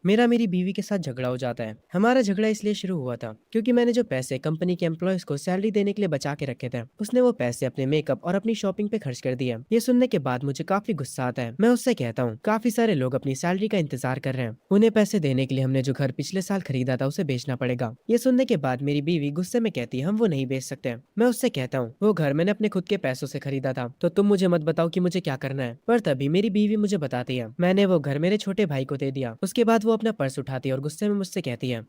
मेरा मेरी बीवी के साथ झगड़ा हो जाता है। हमारा झगड़ा इसलिए शुरू हुआ था क्योंकि मैंने जो पैसे कंपनी के एम्प्लॉयज को सैलरी देने के लिए बचा के रखे थे, उसने वो पैसे अपने मेकअप और अपनी शॉपिंग पे खर्च कर दिया। ये सुनने के बाद मुझे काफी गुस्सा आता है। मैं उससे कहता हूँ काफी सारे लोग अपनी सैलरी का इंतजार कर रहे हैं, उन्हें पैसे देने के लिए हमने जो घर पिछले साल खरीदा था उसे बेचना पड़ेगा। ये सुनने के बाद मेरी बीवी गुस्से में कहती है हम वो नहीं बेच सकते। मैं उससे कहता हूँ वो घर मैंने अपने खुद के पैसों से खरीदा था, तो तुम मुझे मत बताओ कि मुझे क्या करना है। पर तभी मेरी बीवी मुझे बताती है मैंने वो घर मेरे छोटे भाई को दे दिया। उसके बाद वो अपना पर्स उठाती है और गुस्से में मुझसे कहती है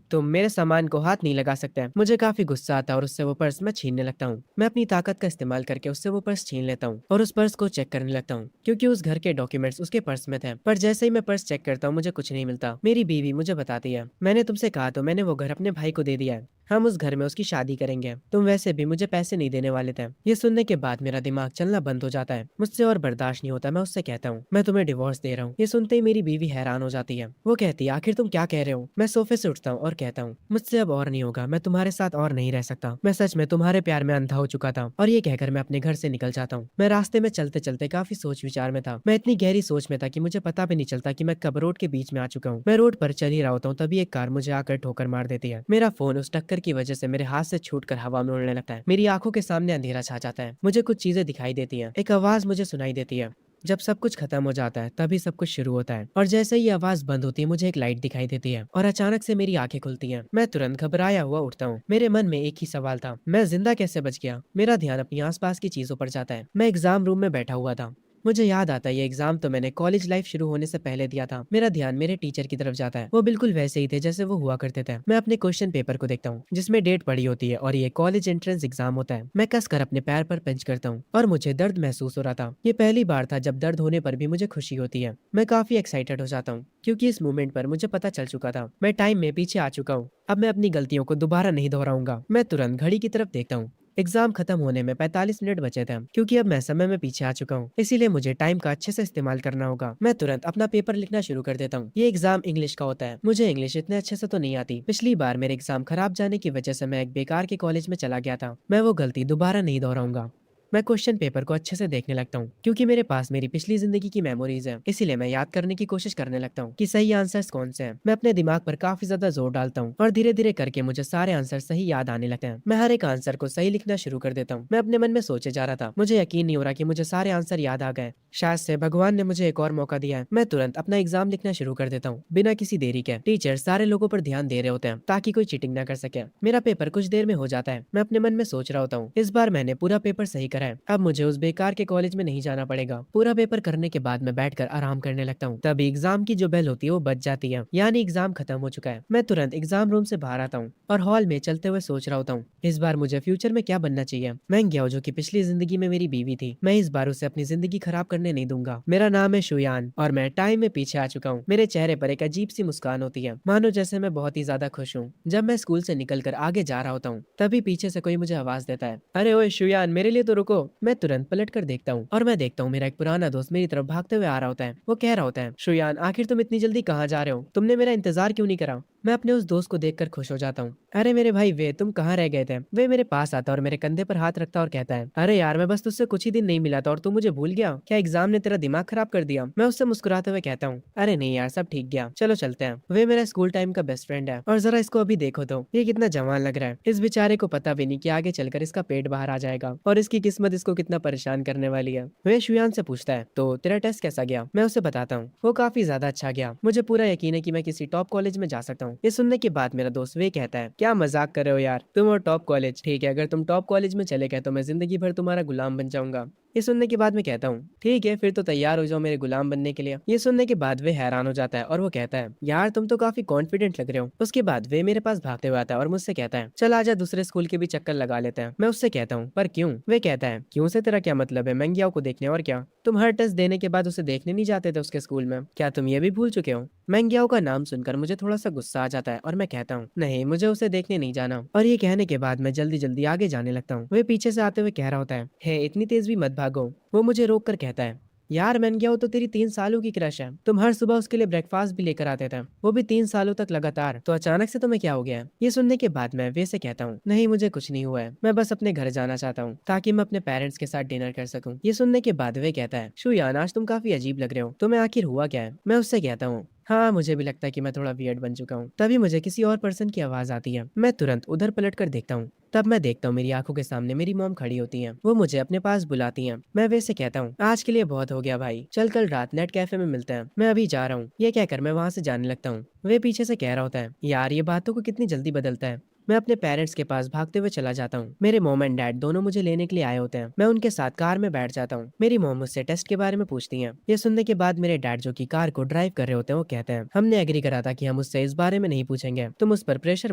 तुम मेरे सामान को हाथ नहीं लगा सकते। मुझे काफी गुस्सा आता है और उससे वो पर्स मैं छीनने लगता हूँ। मैं अपनी ताकत का इस्तेमाल करके उससे वो पर्स छीन लेता हूँ और उस पर्स को चेक करने लगता हूँ क्योंकि उस घर के डॉक्यूमेंट्स उसके पर्स में थे। पर जैसे ही मैं पर्स चेक करता हूँ मुझे कुछ नहीं मिलता। मेरी बीवी मुझे बताती है मैंने तुमसे कहा तो मैंने वो घर अपने भाई को दे दिया है, हम उस घर में उसकी शादी करेंगे, तुम वैसे भी मुझे पैसे नहीं देने वाले थे। ये सुनने के बाद मेरा दिमाग चलना बंद हो जाता है, मुझसे और बर्दाश्त नहीं होता। मैं उससे कहता हूँ मैं तुम्हें डिवोर्स दे रहा हूँ। ये सुनते ही मेरी बीवी हैरान हो जाती है। वो कहती है आखिर तुम क्या कह रहे हो। मैं सोफे से उठता हूँ और कहता हूँ मुझसे अब और नहीं होगा, मैं तुम्हारे साथ और नहीं रह सकता। मैं सच में तुम्हारे प्यार में अंधा हो चुका था। और ये कहकर मैं अपने घर से निकल जाता हूँ। मैं रास्ते में चलते चलते काफी सोच विचार में था। मैं इतनी गहरी सोच में था कि मुझे पता भी नहीं चलता कि मैं कब रोड के बीच में आ चुका हूँ। मैं रोड पर चल ही रहा होता हूँ तभी एक कार मुझे आकर ठोकर मार देती है। मेरा फोन उस टक्कर की वजह से मेरे हाथ से छूटकर हवा में उड़ने लगता है। मेरी आंखों के सामने अंधेरा छा जाता है। मुझे कुछ चीजें दिखाई देती हैं। एक आवाज मुझे सुनाई देती है। जब सब कुछ खत्म हो जाता है तभी सब कुछ शुरू होता है। और जैसे ही आवाज बंद होती है मुझे एक लाइट दिखाई देती है और अचानक से मेरी आंखें खुलती हैं। मैं तुरंत घबराया हुआ उठता हूँ। मेरे मन में एक ही सवाल था, मैं जिंदा कैसे बच गया। मेरा ध्यान अपनी आसपास की चीजों पर जाता है। मैं एग्जाम रूम में बैठा हुआ था। मुझे याद आता है ये एग्जाम तो मैंने कॉलेज लाइफ शुरू होने से पहले दिया था। मेरा ध्यान मेरे टीचर की तरफ जाता है। वो बिल्कुल वैसे ही थे जैसे वो हुआ करते थे। मैं अपने क्वेश्चन पेपर को देखता हूँ जिसमें डेट पड़ी होती है और ये कॉलेज एंट्रेंस एग्जाम होता है। मैं कसकर अपने पैर पर पंच करता हूँ और मुझे दर्द महसूस हो रहा था। ये पहली बार था जब दर्द होने पर भी मुझे खुशी होती है। मैं काफी एक्साइटेड हो जाता हूँ क्योंकि इस मोमेंट पर मुझे पता चल चुका था मैं टाइम में पीछे आ चुका हूँ। अब मैं अपनी गलतियों को दोबारा नहीं दोहराऊंगा। मैं तुरंत घड़ी की तरफ देखता हूँ। एग्जाम खत्म होने में 45 मिनट बचे थे क्योंकि अब मैं समय में पीछे आ चुका हूँ, इसीलिए मुझे टाइम का अच्छे से इस्तेमाल करना होगा। मैं तुरंत अपना पेपर लिखना शुरू कर देता हूँ। ये एग्जाम इंग्लिश का होता है। मुझे इंग्लिश इतने अच्छे से तो नहीं आती। पिछली बार मेरे एग्जाम खराब जाने की वजह से मैं एक बेकार के कॉलेज में चला गया था। मैं वो गलती दोबारा नहीं दोहराऊंगा। मैं क्वेश्चन पेपर को अच्छे से देखने लगता हूँ क्योंकि मेरे पास मेरी पिछली जिंदगी की मेमोरीज है, इसीलिए मैं याद करने की कोशिश करने लगता हूँ कि सही आंसर्स कौन से हैं। मैं अपने दिमाग पर काफी ज्यादा जोर डालता हूँ और धीरे धीरे करके मुझे सारे आंसर सही याद आने लगते हैं। मैं हर एक आंसर को सही लिखना शुरू कर देता हूँ। मैं अपने मन में सोचे जा रहा था, मुझे यकीन नहीं हो रहा कि मुझे सारे आंसर याद आ गए। शायद से भगवान ने मुझे एक और मौका दिया है। मैं तुरंत अपना एग्जाम लिखना शुरू कर देता हूँ बिना किसी देरी के। टीचर सारे लोगों पर ध्यान दे रहे होते हैं ताकि कोई चीटिंग ना कर सके। मेरा पेपर कुछ देर में हो जाता है। मैं अपने मन में सोच रहा होता हूँ इस बार मैंने पूरा पेपर सही करा है, अब मुझे उस बेकार के कॉलेज में नहीं जाना पड़ेगा। पूरा पेपर करने के बाद मैं बैठकर आराम करने लगता हूँ। तभी एग्जाम की जो बेल होती है वो बज जाती है, यानी एग्जाम खत्म हो चुका है। मैं तुरंत एग्जाम रूम से बाहर आता हूँ और हॉल में चलते हुए सोच रहा होता हूँ इस बार मुझे फ्यूचर में क्या बनना चाहिए। मैं गया जो कि पिछली जिंदगी में मेरी बीवी थी, मैं इस बार उसे अपनी जिंदगी खराब करने नहीं दूंगा। मेरा नाम है शुयान और मैं टाइम में पीछे आ चुका हूँ। मेरे चेहरे पर एक अजीब सी मुस्कान होती है, मानो जैसे मैं बहुत ही ज्यादा खुश हूँ। जब मैं स्कूल से निकलकर आगे जा रहा होता हूँ तभी पीछे से कोई मुझे आवाज देता है, अरे ओए शुयान, मेरे लिए तो रुको। मैं तुरंत पलट कर देखता हूँ और मैं देखता हूँ मेरा एक पुराना दोस्त मेरी तरफ भागते हुए आ रहा होता है। वो कह रहा होता है, शुयान आखिर तुम इतनी जल्दी कहाँ जा रहे हो, तुमने मेरा इंतजार क्यों नहीं करा। मैं अपने उस दोस्त को देखकर खुश हो जाता हूँ। अरे मेरे भाई वे, तुम कहाँ रह गए थे। वे मेरे पास आता और मेरे कंधे पर हाथ रखता और कहता है, अरे यार मैं बस तुझसे कुछ ही दिन नहीं मिला था और तू मुझे भूल गया क्या, एग्जाम ने तेरा दिमाग खराब कर दिया। मैं उससे मुस्कुराते हुए कहता हूँ, अरे नहीं यार सब ठीक गया, चलो चलते हैं। वे मेरा स्कूल टाइम का बेस्ट फ्रेंड है और जरा इसको अभी देखो तो ये कितना जवान लग रहा है। इस बेचारे को पता भी नहीं कि आगे चलकर इसका पेट बाहर आ जाएगा और इसकी किस्मत इसको कितना परेशान करने वाली है। वे शुयान से पूछता है, तो तेरा टेस्ट कैसा गया। मैं उसे बताता हूँ। वो काफी ज्यादा अच्छा गया, मुझे पूरा यकीन है कि मैं किसी टॉप कॉलेज में जा सकता हूँ। ये सुनने के बाद मेरा दोस्त वे कहता है, क्या मजाक कर रहे हो यार, तुम और टॉप कॉलेज, ठीक है अगर तुम टॉप कॉलेज में चले गए तो मैं जिंदगी भर तुम्हारा गुलाम बन जाऊंगा। ये सुनने के बाद मैं कहता हूँ, ठीक है फिर तो तैयार हो जाओ मेरे गुलाम बनने के लिए। ये सुनने के बाद वे हैरान हो जाता है और वो कहता है, यार तुम तो काफी कॉन्फिडेंट लग रहे हो। उसके बाद वे मेरे पास भागते हुए आता है और मुझसे कहता है, चल आजा दूसरे स्कूल के भी चक्कर लगा लेते हैं। मैं उससे कहता हूँ, पर क्यों। वे कहता है, क्यों से तेरा क्या मतलब है, मैं को देखने और क्या, तुम हर टेस्ट देने के बाद उसे देखने नहीं जाते थे उसके स्कूल में, क्या तुम ये भी भूल चुके हो। मैंगियाओ का नाम सुनकर मुझे थोड़ा सा गुस्सा आ जाता है और मैं कहता हूँ, नहीं मुझे उसे देखने नहीं जाना। और ये कहने के बाद मैं जल्दी जल्दी आगे जाने लगता हूँ। वे पीछे से आते हुए कह रहा होता है, हे इतनी तेज भी मत भागो। वो मुझे रोक कर कहता है, यार मैंगियाओ तो तेरी 3 सालों की क्रश है, तुम हर सुबह उसके लिए ब्रेकफास्ट भी लेकर आते थे, वो भी 3 सालों तक लगातार, तो अचानक से तुम्हें क्या हो गया है। ये सुनने के बाद मैं वे से कहता हूँ, नहीं मुझे कुछ नहीं हुआ है, मैं बस अपने घर जाना चाहता हूँ ताकि मैं अपने पेरेंट्स के साथ डिनर कर सकूँ। ये सुनने के बाद वे कहता है, शुयान आज तुम काफी अजीब लग रहे हो, तुम्हें आखिर हुआ क्या है। मैं उससे कहता हूँ, हाँ, मुझे भी लगता है कि मैं थोड़ा वियर्ड बन चुका हूँ। तभी मुझे किसी और पर्सन की आवाज़ आती है। मैं तुरंत उधर पलट कर देखता हूँ। तब मैं देखता हूँ मेरी आंखों के सामने मेरी मॉम खड़ी होती हैं। वो मुझे अपने पास बुलाती हैं। मैं वैसे कहता हूँ, आज के लिए बहुत हो गया भाई। चल कल रात नेट कैफे में मिलते हैं। मैं अभी जा रहा हूँ। ये कहकर मैं वहाँ से जाने लगता हूँ। वे पीछे से कह रहा होता है, यार ये बातों को कितनी जल्दी बदलता है। मैं अपने पेरेंट्स के पास भागते हुए चला जाता हूँ। मेरे मॉम एंड डैड दोनों मुझे लेने के लिए आए होते हैं। मैं उनके साथ कार में बैठ जाता हूँ। मेरी मॉम मुझसे टेस्ट के बारे में पूछती हैं। ये सुनने के बाद मेरे डैड जो कि कार को ड्राइव कर रहे होते हैं वो कहते हैं, हमने एग्री करा था कि हम उससे इस बारे में नहीं पूछेंगे, तुम उस पर प्रेशर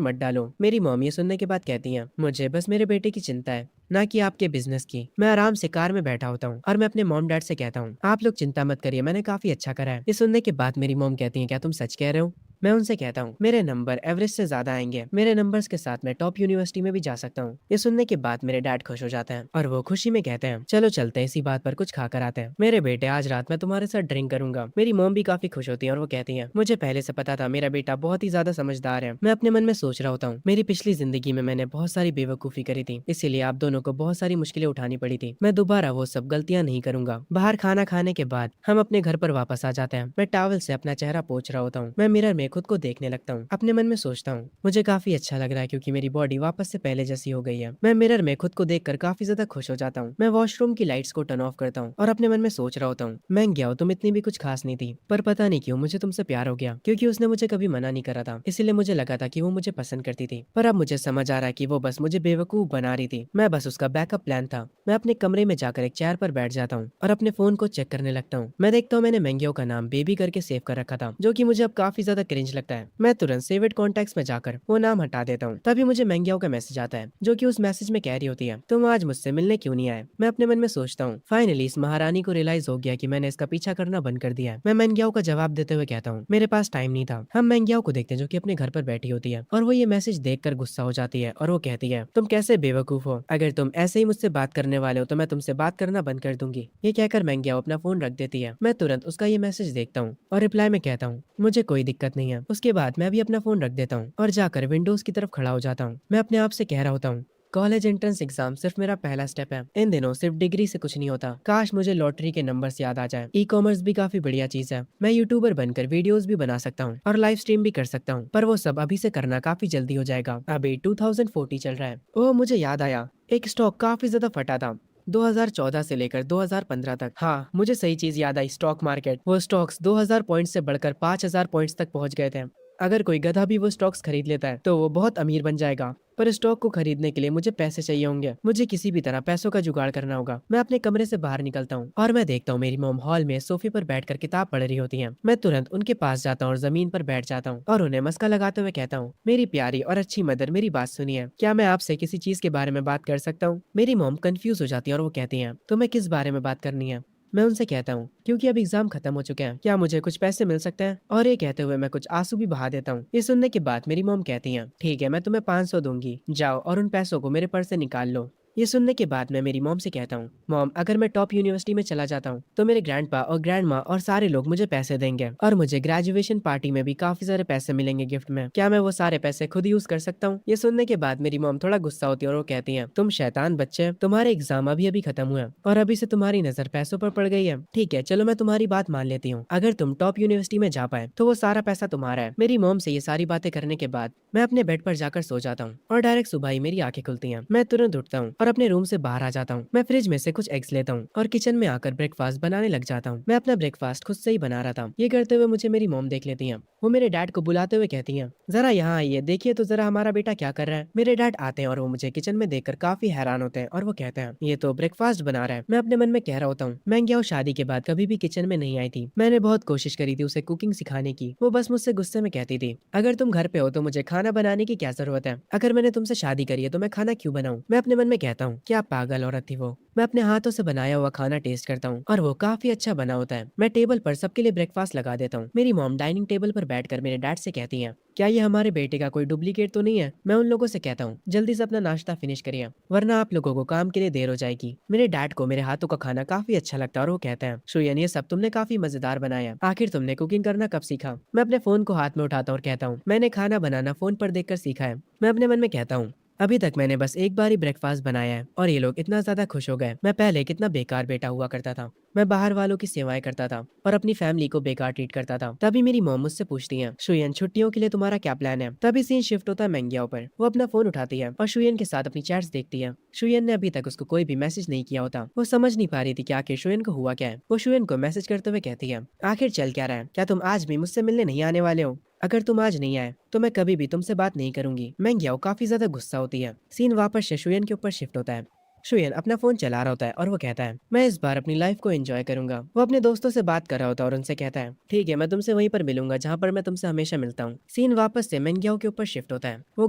मत डालो। मेरी मॉम ये सुनने के बाद कहती हैं, मुझे बस मेरे बेटे की चिंता है, ना कि आपके बिजनेस की। मैं आराम से कार में बैठा होता हूँ और मैं अपने मॉम डैड से कहता हूँ, आप लोग चिंता मत करिए, मैंने काफी अच्छा करा है। ये सुनने के बाद मेरी मॉम कहती है, क्या तुम सच कह रहे हो? मैं उनसे कहता हूँ, मेरे नंबर एवरेज से ज्यादा आएंगे, मेरे नंबर्स के साथ मैं टॉप यूनिवर्सिटी में भी जा सकता हूँ। ये सुनने के बाद मेरे डैड खुश हो जाते हैं और वो खुशी में कहते हैं, चलो चलते हैं, इसी बात पर कुछ खा कर आते हैं। मेरे बेटे, आज रात मैं तुम्हारे साथ ड्रिंक करूंगा। मेरी मॉम भी काफी खुश होती है और वो कहती है, मुझे पहले से पता था मेरा बेटा बहुत ही ज्यादा समझदार है। मैं अपने मन में सोच रहा होता हूँ, मेरी पिछली जिंदगी में मैंने बहुत सारी बेवकूफी करी थी, इसीलिए आप दोनों को बहुत सारी मुश्किलें उठानी पड़ी थी। मैं दोबारा वो सब गलतियां नहीं करूंगा। बाहर खाना खाने के बाद हम अपने घर पर वापस आ जाते हैं। मैं टॉवल से अपना चेहरा पोंछ रहा होता हूँ। मैं मिरर में खुद को देखने लगता हूँ। अपने मन में सोचता हूँ, मुझे काफी अच्छा लग रहा है क्योंकि मेरी बॉडी वापस से पहले जैसी हो गई है। मैं मिरर में खुद को देखकर काफी ज्यादा खुश हो जाता हूँ। मैं वॉशरूम की लाइट्स को टर्न ऑफ करता हूँ और अपने मन में सोच रहा होता हूँ, मैं क्या हो, तुम इतनी भी कुछ खास नहीं थी, पर पता नहीं क्यों मुझे तुमसे प्यार हो गया, क्योंकि उसने मुझे कभी मना नहीं करा था, इसीलिए मुझे लगा था कि वो मुझे पसंद करती थी। पर अब मुझे समझ आ रहा है कि वो बस मुझे बेवकूफ बना रही थी। मैं बस उसका बैकअप प्लान था। मैं अपने कमरे में जाकर एक चेयर पर बैठ जाता हूँ और अपने फोन को चेक करने लगता हूँ। मैं देखता हूँ मैंने मैंगियो का नाम बेबी करके सेव कर रखा था, जो कि मुझे अब काफी ज्यादा क्रिंज लगता है। मैं तुरंत सेवेड कॉन्टैक्ट्स में जाकर वो नाम हटा देता हूँ। तभी मुझे मैंगियो का मैसेज आता है, जो कि उस मैसेज में कह रही होती है, तुम आज मुझसे मिलने क्यों नहीं आए? मैं अपने मन में सोचता हूँ, फाइनली इस महारानी को रियलाइज हो गया कि मैंने इसका पीछा करना बंद कर दिया है। मैं मैंगियो का जवाब देते हुए कहता हूँ, मेरे पास टाइम नहीं था। हम मैंगियो को देखते हैं जो कि अपने घर पर बैठी होती है और वो ये मैसेज देखकर गुस्सा हो जाती है और वो कहती है, तुम कैसे बेवकूफ हो, अगर तुम ऐसे ही मुझसे बात करने वाले हो तो मैं तुमसे बात करना बंद कर दूंगी। ये कहकर मैंगियो अपना फोन रख देती है। मैं तुरंत उसका ये मैसेज देखता हूँ और रिप्लाई में कहता हूँ, मुझे कोई दिक्कत नहीं है। उसके बाद मैं भी अपना फोन रख देता हूँ और जाकर विंडोज की तरफ खड़ा हो जाता हूँ। मैं अपने आप से कह रहा होता हूँ, कॉलेज एंट्रेंस एग्जाम सिर्फ मेरा पहला स्टेप है। इन दिनों सिर्फ डिग्री से कुछ नहीं होता। काश मुझे लॉटरी के नंबर्स याद आ जाए। ई कॉमर्स भी काफी बढ़िया चीज है। मैं यूट्यूबर बनकर वीडियोस भी बना सकता हूँ और लाइव स्ट्रीम भी कर सकता हूँ, पर वो सब अभी से करना काफी जल्दी हो जाएगा। अभी 2040 चल रहा है। ओह, मुझे याद आया, एक स्टॉक काफी ज्यादा फटा था 2014 से लेकर 2015 तक। हाँ, मुझे सही चीज याद आई, स्टॉक मार्केट। वो स्टॉक्स 2000 पॉइंट्स से बढ़कर 5000 पॉइंट्स तक पहुंच गए थे। अगर कोई गधा भी वो स्टॉक्स खरीद लेता है तो वो बहुत अमीर बन जाएगा। पर स्टॉक को खरीदने के लिए मुझे पैसे चाहिए होंगे। मुझे किसी भी तरह पैसों का जुगाड़ करना होगा। मैं अपने कमरे से बाहर निकलता हूँ और मैं देखता हूँ मेरी मॉम हॉल में सोफे पर बैठकर किताब पढ़ रही होती हैं। मैं तुरंत उनके पास जाता हूँ और जमीन पर बैठ जाता हूँ और उन्हें मस्का लगाते हुए कहता हूँ, मेरी प्यारी और अच्छी मदर, मेरी बात सुनिए, क्या मैं आपसे किसी चीज के बारे में बात कर सकता हूँ? मेरी मॉम कंफ्यूज हो जाती है और वो कहती है, तुम्हें किस बारे में बात करनी है? मैं उनसे कहता हूँ, क्योंकि अब एग्जाम खत्म हो चुके हैं, क्या मुझे कुछ पैसे मिल सकते हैं? और ये कहते हुए मैं कुछ आंसू भी बहा देता हूँ। ये सुनने के बाद मेरी मॉम कहती हैं, ठीक है, मैं तुम्हें 500 दूंगी, जाओ और उन पैसों को मेरे पर्स से निकाल लो। ये सुनने के बाद मैं मेरी मॉम से कहता हूँ, मॉम, अगर मैं टॉप यूनिवर्सिटी में चला जाता हूँ तो मेरे ग्रैंडपा और ग्रैंड माँ और सारे लोग मुझे पैसे देंगे और मुझे ग्रेजुएशन पार्टी में भी काफी सारे पैसे मिलेंगे गिफ्ट में। क्या मैं वो सारे पैसे खुद यूज कर सकता हूँ? ये सुनने के बाद मेरी मॉम थोड़ा गुस्सा होती है और वो कहती है, तुम शैतान बच्चे, तुम्हारे एग्जाम अभी अभी खत्म हुए और अभी से तुम्हारी नजर पैसों पर पड़ गई है। ठीक है, चलो मैं तुम्हारी बात मान लेती हूँ। अगर तुम टॉप यूनिवर्सिटी में जा पाए तो वो सारा पैसा तुम्हारा है। मेरी मॉम से ये सारी बातें करने के बाद मैं अपने बेड पर जाकर सो जाता हूँ और डायरेक्ट सुबह ही मेरी आंखें खुलती हैं। मैं तुरंत उठता हूँ और अपने रूम से बाहर आ जाता हूँ। मैं फ्रिज में से कुछ एग्स लेता हूँ और किचन में आकर ब्रेकफास्ट बनाने लग जाता हूँ। मैं अपना ब्रेकफास्ट खुद से ही बना रहा था। ये करते हुए मुझे मेरी मॉम देख लेती हैं। वो मेरे डैड को बुलाते हुए कहती हैं, जरा यहाँ आइए, देखिए तो जरा हमारा बेटा क्या कर रहा है। मेरे डैड आते हैं और वो मुझे किचन में देखकर काफी हैरान होते हैं और वो कहते हैं, ये तो ब्रेकफास्ट बना रहा है। मैं अपने मन में कह रहा होता हूँ, मैं क्या शादी के बाद कभी भी किचन में नहीं आई थी। मैंने बहुत कोशिश करी थी उसे कुकिंग सिखाने की, वो बस मुझसे गुस्से में कहती थी, अगर तुम घर पे हो तो मुझे खाना बनाने की क्या जरूरत है? अगर मैंने तुमसे शादी करी है तो मैं खाना क्यों बनाऊं? मैं अपने मन में कहता हूँ, क्या पागल औरत थी वो। मैं अपने हाथों से बनाया हुआ खाना टेस्ट करता हूँ और वो काफी अच्छा बना होता है। मैं टेबल पर सबके लिए ब्रेकफास्ट लगा देता हूँ। मेरी मॉम डाइनिंग टेबल पर बैठकर मेरे डैड से कहती हैं, क्या ये हमारे बेटे का कोई डुप्लीकेट तो नहीं है? मैं उन लोगों से कहता हूँ, जल्दी से अपना नाश्ता फिनिश करिए वरना आप लोगों को काम के लिए देर हो जाएगी। मेरे डैड को मेरे हाथों का खाना काफी अच्छा लगता है और वो कहते हैं, शुयन, ये सब तुमने काफी मजेदार बनाया। आखिर तुमने कुकिंग करना कब सीखा? मैं अपने फोन को हाथ में उठाता हूँ और कहता हूँ, मैंने खाना बनाना फोन पर देखकर सीखा है। मैं अपने मन में कहता हूँ, अभी तक मैंने बस एक बार ही ब्रेकफास्ट बनाया है और ये लोग इतना ज्यादा खुश हो गए। मैं पहले कितना बेकार बेटा हुआ करता था। मैं बाहर वालों की सेवाएं करता था और अपनी फैमिली को बेकार ट्रीट करता था। तभी मेरी मॉम मुझसे पूछती है, शुयन छुट्टियों के लिए तुम्हारा क्या प्लान है? तभी सीन शिफ्ट होता है मैंगियाओ पर। वो अपना फोन उठाती है और शुयन के साथ अपनी चैट्स देखती है। शुयन ने अभी तक उसको कोई भी मैसेज नहीं किया होता। वो समझ नहीं पा रही थी कि आखिर शुयन को हुआ क्या है। वो शुयन को मैसेज करते हुए कहती है, आखिर चल क्या रहा है? क्या तुम आज भी मुझसे मिलने नहीं आने वाले हो? अगर तुम आज नहीं आए तो मैं कभी भी तुमसे बात नहीं करूंगी। मैंगियाओ काफी ज्यादा गुस्सा होती है। सीन वापस से शुयन के ऊपर शिफ्ट होता है। शुयन अपना फोन चला रहा होता है और वो कहता है, मैं इस बार अपनी लाइफ को एंजॉय करूंगा। वो अपने दोस्तों से बात कर रहा होता है और उनसे कहता है, ठीक है, मैं तुमसे वहीं पर मिलूंगा जहाँ पर मैं तुमसे हमेशा मिलता हूँ। सीन वापस से मेंगियाओ के ऊपर शिफ्ट होता है। वो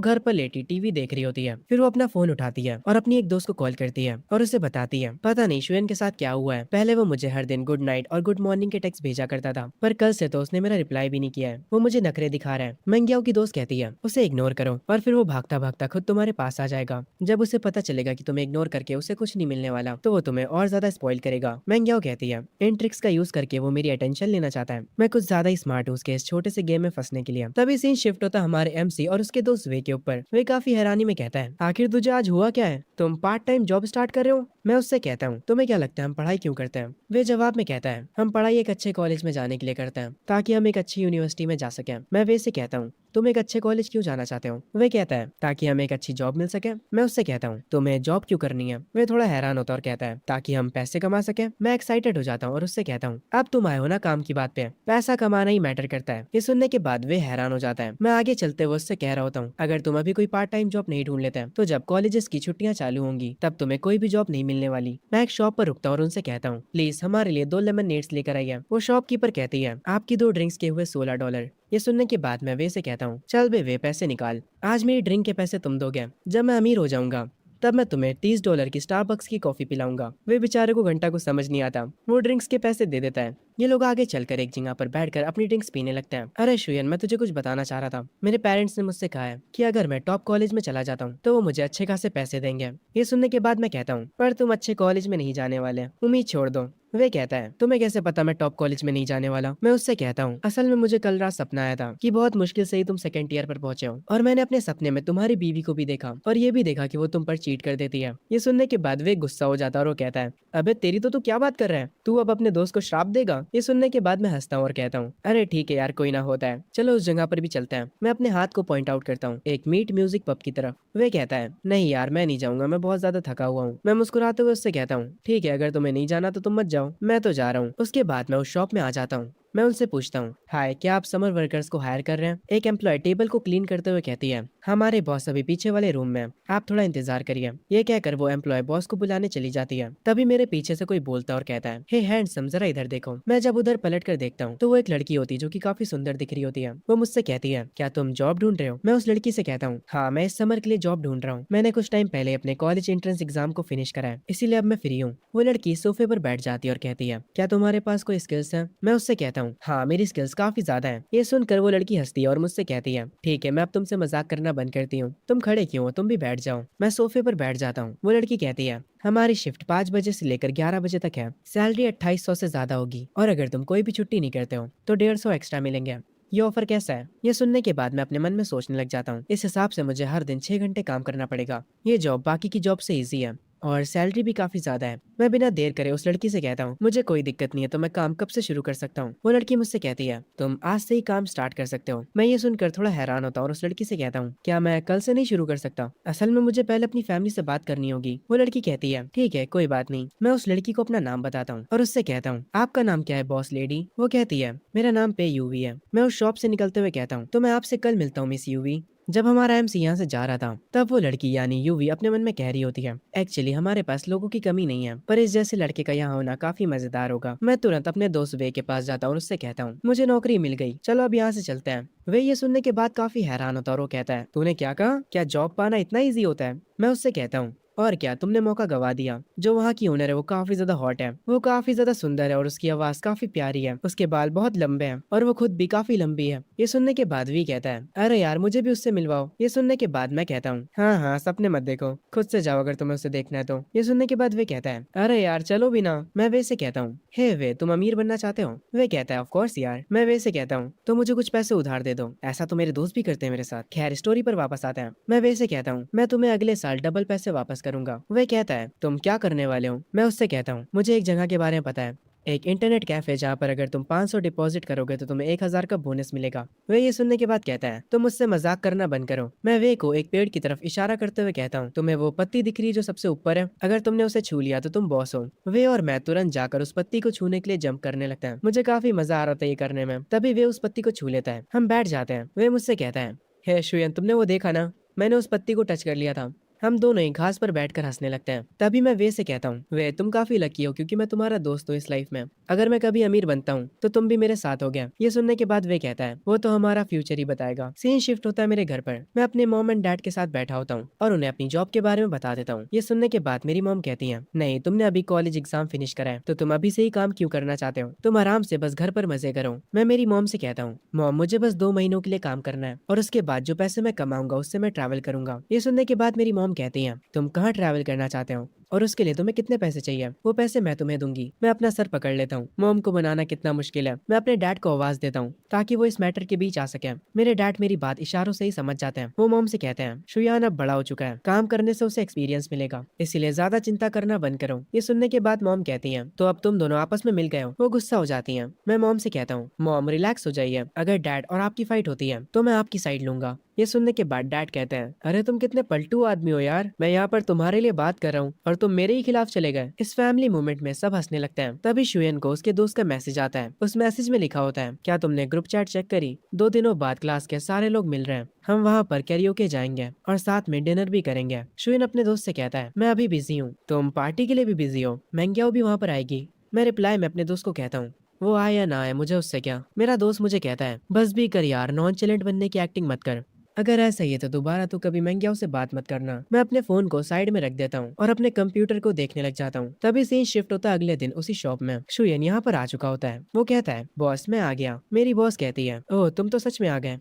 घर पर लेटी टीवी देख रही होती है। फिर वो अपना फोन उठाती है और अपनी एक दोस्त को कॉल करती है और उसे बताती है, पता नहीं शुयन के साथ क्या हुआ है। पहले वो मुझे हर दिन गुड नाइट और गुड मॉर्निंग के टेक्स्ट भेजा करता था, पर कल से तो उसने मेरा रिप्लाई भी नहीं किया है। वो मुझे नखरे दिखा रहा है। मेंगियाओ की दोस्त कहती है, उसे इग्नोर करो और फिर वो भागता भागता खुद तुम्हारे पास आ जाएगा। जब उसे पता चलेगा कि तुम्हें इग्नोर करके उसे कुछ नहीं मिलने वाला तो वो तुम्हें और ज्यादा स्पॉइल करेगा। मेंगियाओ कहती है, इन ट्रिक्स का यूज करके वो मेरी अटेंशन लेना चाहता है। मैं कुछ ज्यादा ही स्मार्ट हूँ उसके इस छोटे से गेम में फंसने के लिए। तभी सीन शिफ्ट होता हमारे एमसी और उसके दोस्त वे के ऊपर। वे काफी हैरानी में कहता है, आखिर तुझे आज हुआ क्या है? तुम पार्ट टाइम जॉब स्टार्ट कर रहे हो? मैं उससे कहता हूँ, तुम्हें क्या लगता है हम पढ़ाई क्यों करते हैं? वे जवाब में कहता है, हम पढ़ाई एक अच्छे कॉलेज में जाने के लिए करते हैं ताकि हम एक अच्छी यूनिवर्सिटी में जा सकें। मैं वे से कहता हूँ, तुम एक अच्छे कॉलेज क्यों जाना चाहते हो? वे कहता है, ताकि हमें एक अच्छी जॉब मिल सके। मैं उससे कहता हूँ, तुम्हें जॉब क्यों करनी है? वे थोड़ा हैरान होता है और कहता है, ताकि हम पैसे कमा सके। मैं एक्साइटेड हो जाता हूँ और उससे कहता हूँ, अब तुम आए हो ना काम की बात पे, पैसा कमाना ही मैटर करता है। ये सुनने के बाद वे हैरान हो जाता है। मैं आगे चलते हुए उससे कह रहा होता हूँ, अगर तुम अभी कोई पार्ट टाइम जॉब नहीं ढूंढ लेते तो जब कॉलेजेस की छुट्टियां चालू होंगी तब तुम्हें कोई भी जॉब नहीं मिलने वाली। मैं एक शॉप पर रुकता हूँ और उनसे कहता हूँ, प्लीज हमारे लिए 2 लेमन लेकर आइए। वो शॉपकीपर कहती है, आपकी 2 ड्रिंक्स के हुए $16। ये सुनने के बाद मैं वे से कहता हूँ, चल बे वे पैसे निकाल, आज मेरी ड्रिंक के पैसे तुम दोगे। जब मैं अमीर हो जाऊंगा तब मैं तुम्हें $30 की स्टारबक्स की कॉफी पिलाऊंगा। वे बेचारे को घंटा को समझ नहीं आता। वो ड्रिंक्स के पैसे दे देता है। ये लोग आगे चलकर एक जगह पर बैठकर अपनी ड्रिंक्स पीने लगते हैं। अरे शुयन, मैं तुझे कुछ बताना चाह रहा था। मेरे पेरेंट्स ने मुझसे कहा है कि अगर मैं टॉप कॉलेज में चला जाता हूँ तो वो मुझे अच्छे खासे पैसे देंगे। ये सुनने के बाद मैं कहता हूँ, पर तुम अच्छे कॉलेज में नहीं जाने वाले, उम्मीद छोड़ दो। वे कहता है, तुम्हें कैसे पता मैं टॉप कॉलेज में नहीं जाने वाला? मैं उससे कहता हूँ, असल में मुझे कल रात सपना आया था कि बहुत मुश्किल से ही तुम सेकंड ईयर पर पहुंचे हो और मैंने अपने सपने में तुम्हारी बीवी को भी देखा और ये भी देखा कि वो तुम पर चीट कर देती है। ये सुनने के बाद वे गुस्सा हो जाता है और वो कहता है, अबे तेरी तो तू क्या बात कर रहा है? तू अब अपने दोस्त को श्राप देगा? ये सुनने के बाद मैं हंसता हूँ और कहता हूँ, अरे ठीक है यार, कोई ना होता है, चलो उस जगह पर भी चलते हैं। मैं अपने हाथ को पॉइंट आउट करता हूँ एक मीट म्यूजिक पब की तरफ। वे कहता है, नहीं यार मैं नहीं जाऊंगा, मैं बहुत ज्यादा थका हुआ हूँ। मैं मुस्कुराते हुए उससे कहता हूँ, ठीक है, अगर तुम्हें नहीं जाना तो तुम मत जाओ, मैं तो जा रहा हूँ। उसके बाद मैं उस शॉप में आ जाता हूँ। मैं उनसे पूछता हूँ, हाय, क्या आप समर वर्कर्स को हायर कर रहे हैं? एक एम्प्लॉय टेबल को क्लीन करते हुए कहती है, हमारे बॉस अभी पीछे वाले रूम में, आप थोड़ा इंतजार करिए। ये कहकर वो एम्प्लॉय बॉस को बुलाने चली जाती है। तभी मेरे पीछे से कोई बोलता और कहता है, हे हैंडसम, जरा इधर देखो। मैं जब उधर पलट कर देखता हूँ तो वो एक लड़की होती है जो कि काफी सुंदर दिख रही होती है। वो मुझसे कहती है, क्या तुम जॉब ढूंढ रहे हो? मैं उस लड़की से कहता हूँ, हाँ, मैं इस समर के लिए जॉब ढूंढ रहा हूँ। मैंने कुछ टाइम पहले अपने कॉलेज एंट्रेंस एग्जाम को फिनिश करा है, इसीलिए अब मैं फ्री हूँ। वो लड़की सोफे पर बैठ जाती है और कहती है, क्या तुम्हारे पास कोई स्किल्स है? मैं उससे कहता हूँ, हाँ, मेरी स्किल्स काफी ज्यादा है। ये सुनकर वो लड़की हंसती है और मुझसे कहती है, ठीक है, मैं अब तुमसे मजाक करना बंद करती हूँ, तुम खड़े क्यों हो, तुम भी बैठ जाओ। मैं सोफे पर बैठ जाता हूँ। वो लड़की कहती है, हमारी शिफ्ट 5 बजे से लेकर 11 बजे तक है, सैलरी 2800 से ज्यादा होगी और अगर तुम कोई भी छुट्टी नहीं करते हो तो 150 एक्स्ट्रा मिलेंगे। ये ऑफर कैसा है? ये सुनने के बाद मैं अपने मन में सोचने लग जाता हूँ, इस हिसाब से मुझे हर दिन 6 घंटे काम करना पड़ेगा। ये जॉब बाकी की जॉब से इजी है और सैलरी भी काफी ज्यादा है। मैं बिना देर करे उस लड़की से कहता हूँ, मुझे कोई दिक्कत नहीं है, तो मैं काम कब से शुरू कर सकता हूँ? वो लड़की मुझसे कहती है, तुम आज से ही काम स्टार्ट कर सकते हो। मैं ये सुनकर थोड़ा हैरान होता हूँ और उस लड़की से कहता हूँ, क्या मैं कल से नहीं शुरू कर सकता? असल में मुझे पहले अपनी फैमिली से बात करनी होगी। वो लड़की कहती है, ठीक है, कोई बात नहीं। मैं उस लड़की को अपना नाम बताता हूँ और उससे कहता हूँ, आपका नाम क्या है बॉस लेडी? वो कहती है, मेरा नाम पे यूवी है। मैं उस शॉप से निकलते हुए कहता हूँ, तो मैं आपसे कल मिलता हूँ मिस यूवी। जब हमारा एमसी यहाँ से जा रहा था तब वो लड़की यानी यूवी अपने मन में कह रही होती है, एक्चुअली हमारे पास लोगों की कमी नहीं है, पर इस जैसे लड़के का यहाँ होना काफी मजेदार होगा। मैं तुरंत अपने दोस्त वे के पास जाता हूँ और उससे कहता हूँ, मुझे नौकरी मिल गई, चलो अब यहाँ से चलते हैं। वे ये सुनने के बाद काफी हैरान होता है और वो कहता है, तूने क्या कहा? क्या जॉब पाना इतना ईजी होता है? मैं उससे कहता हूँ, और क्या, तुमने मौका गवा दिया। जो वहाँ की ओनर है वो काफी ज्यादा हॉट है, वो काफी ज्यादा सुंदर है और उसकी आवाज काफी प्यारी है। उसके बाल बहुत लंबे हैं और वो खुद भी काफी लंबी है। ये सुनने के बाद वी कहता है, अरे यार मुझे भी उससे मिलवाओ। ये सुनने के बाद मैं कहता हूँ, हाँ हाँ, सपने मत देखो, खुद से जाओ अगर तुम्हें उससे देखना है तो। ये सुनने के बाद वे कहता है, अरे यार चलो भी ना। मैं वे से कहता हूँ, हे वे, तुम अमीर बनना चाहते हो? वे कहता है, ऑफ कोर्स यार। मैं वे से कहता हूँ, तो मुझे कुछ पैसे उधार दे दो। ऐसा तो मेरे दोस्त भी करते हैं मेरे साथ। खैर, स्टोरी पर वापस आते हैं। मैं वे से कहता हूँ, मैं तुम्हें अगले साल डबल पैसे वापस करूंगा। वे कहता है, तुम क्या करने वाले हो? मैं उससे कहता हूँ, मुझे एक जगह के बारे में पता है, एक इंटरनेट कैफे जहाँ पर अगर तुम 500 डिपॉजिट करोगे तो तुम्हें 1000 का बोनस मिलेगा। वे ये सुनने के बाद कहता है, तुम मुझसे मजाक करना बंद करो। मैं वे को एक पेड़ की तरफ इशारा करते हुए कहता हूँ, तुम्हें वो पत्ती दिख रही है जो सबसे ऊपर है? अगर तुमने उसे छू लिया तो तुम बॉस हो। वे और मैं तुरंत जाकर उस पत्ती को छूने के लिए जंप करने लगता है। मुझे काफी मजा आ रहा था ये करने में। तभी वे उस पत्ती को छू लेता है। हम बैठ जाते हैं। वे मुझसे कहता है, हे शुयन, तुमने वो देखा ना? मैंने उस पत्ती को टच कर लिया था। हम दोनों ही घास पर बैठकर हंसने लगते हैं। तभी मैं वे से कहता हूँ, वे, तुम काफी लकी हो क्योंकि मैं तुम्हारा दोस्त हूँ इस लाइफ में। अगर मैं कभी अमीर बनता हूँ तो तुम भी मेरे साथ हो गया। ये सुनने के बाद वे कहता है, वो तो हमारा फ्यूचर ही बताएगा। सीन शिफ्ट होता है मेरे घर पर। मैं अपने मॉम एंड डैड के साथ बैठा होता हूँ और उन्हें अपनी जॉब के बारे में बता देता हूँ। ये सुनने के बाद मेरी मॉम कहती है, नहीं, तुमने अभी कॉलेज एग्जाम फिनिश करा है तो तुम अभी से ही काम क्यों करना चाहते हो? तुम आराम से बस घर पर मजे करो। मैं मेरी मॉम से कहता हूँ, मॉम, मुझे बस 2 महीनों के लिए काम करना है और उसके बाद जो पैसे मैं कमाऊंगा उससे मैं ट्रैवल करूंगा। ये सुनने के बाद मेरी मॉम कहती है, तुम कहाँ ट्रैवल करना चाहते हो और उसके लिए तुम्हें कितने पैसे चाहिए? वो पैसे मैं तुम्हें दूंगी। मैं अपना सर पकड़ लेता हूँ। मॉम को बनाना कितना मुश्किल है। मैं अपने डैड को आवाज देता हूँ ताकि वो इस मैटर के बीच आ सके। मेरे डैड मेरी बात इशारों से ही समझ जाते हैं। वो मॉम से कहते हैं, शुयान अब बड़ा हो चुका है, काम करने से उसे एक्सपीरियंस मिलेगा, इसीलिए ज्यादा चिंता करना बंद करो। ये सुनने के बाद मॉम कहती है, तो अब तुम दोनों आपस में मिल गए हो? वो गुस्सा हो जाती है। मैं मॉम से कहता हूँ, मॉम रिलैक्स हो जाइए, अगर डैड और आपकी फाइट होती है तो मैं आपकी साइड लूंगा। ये सुनने के बाद डैड कहते हैं, अरे तुम कितने पलटू आदमी हो यार, मैं यहाँ पर तुम्हारे लिए बात कर रहा हूँ और तुम मेरे ही खिलाफ चले गए। इस फैमिली मूवमेंट में सब हंसने लगते हैं। तभी शुयन को उसके दोस्त का मैसेज आता है। उस मैसेज में लिखा होता है, क्या तुमने ग्रुप चैट चेक करी? 2 दिनों बाद क्लास के सारे लोग मिल रहे हैं, हम वहाँ पर कैरियोके जाएंगे और साथ में डिनर भी करेंगे। शुयन अपने दोस्त से कहता है, मैं अभी बिजी हूँ, तुम पार्टी के लिए भी बिजी हो? मैंग्याओ भी वहाँ पर आएगी? मैं रिप्लाई में अपने दोस्त को कहता हूँ, वो आए या ना आए मुझे उससे क्या। मेरा दोस्त मुझे कहता है, बस भी कर यार, नॉन चैलेंट बनने की एक्टिंग मत कर। अगर ऐसा ही है तो दोबारा तो कभी महंगियाओं से बात मत करना। मैं अपने फोन को साइड में रख देता हूँ और अपने कंप्यूटर को देखने लग जाता हूँ। तभी सीन शिफ्ट होता है अगले दिन उसी शॉप में। शुयन यहाँ पर आ चुका होता है। वो कहता है, बॉस मैं आ गया। मेरी बॉस कहती है, ओह तुम तो सच में आ गए।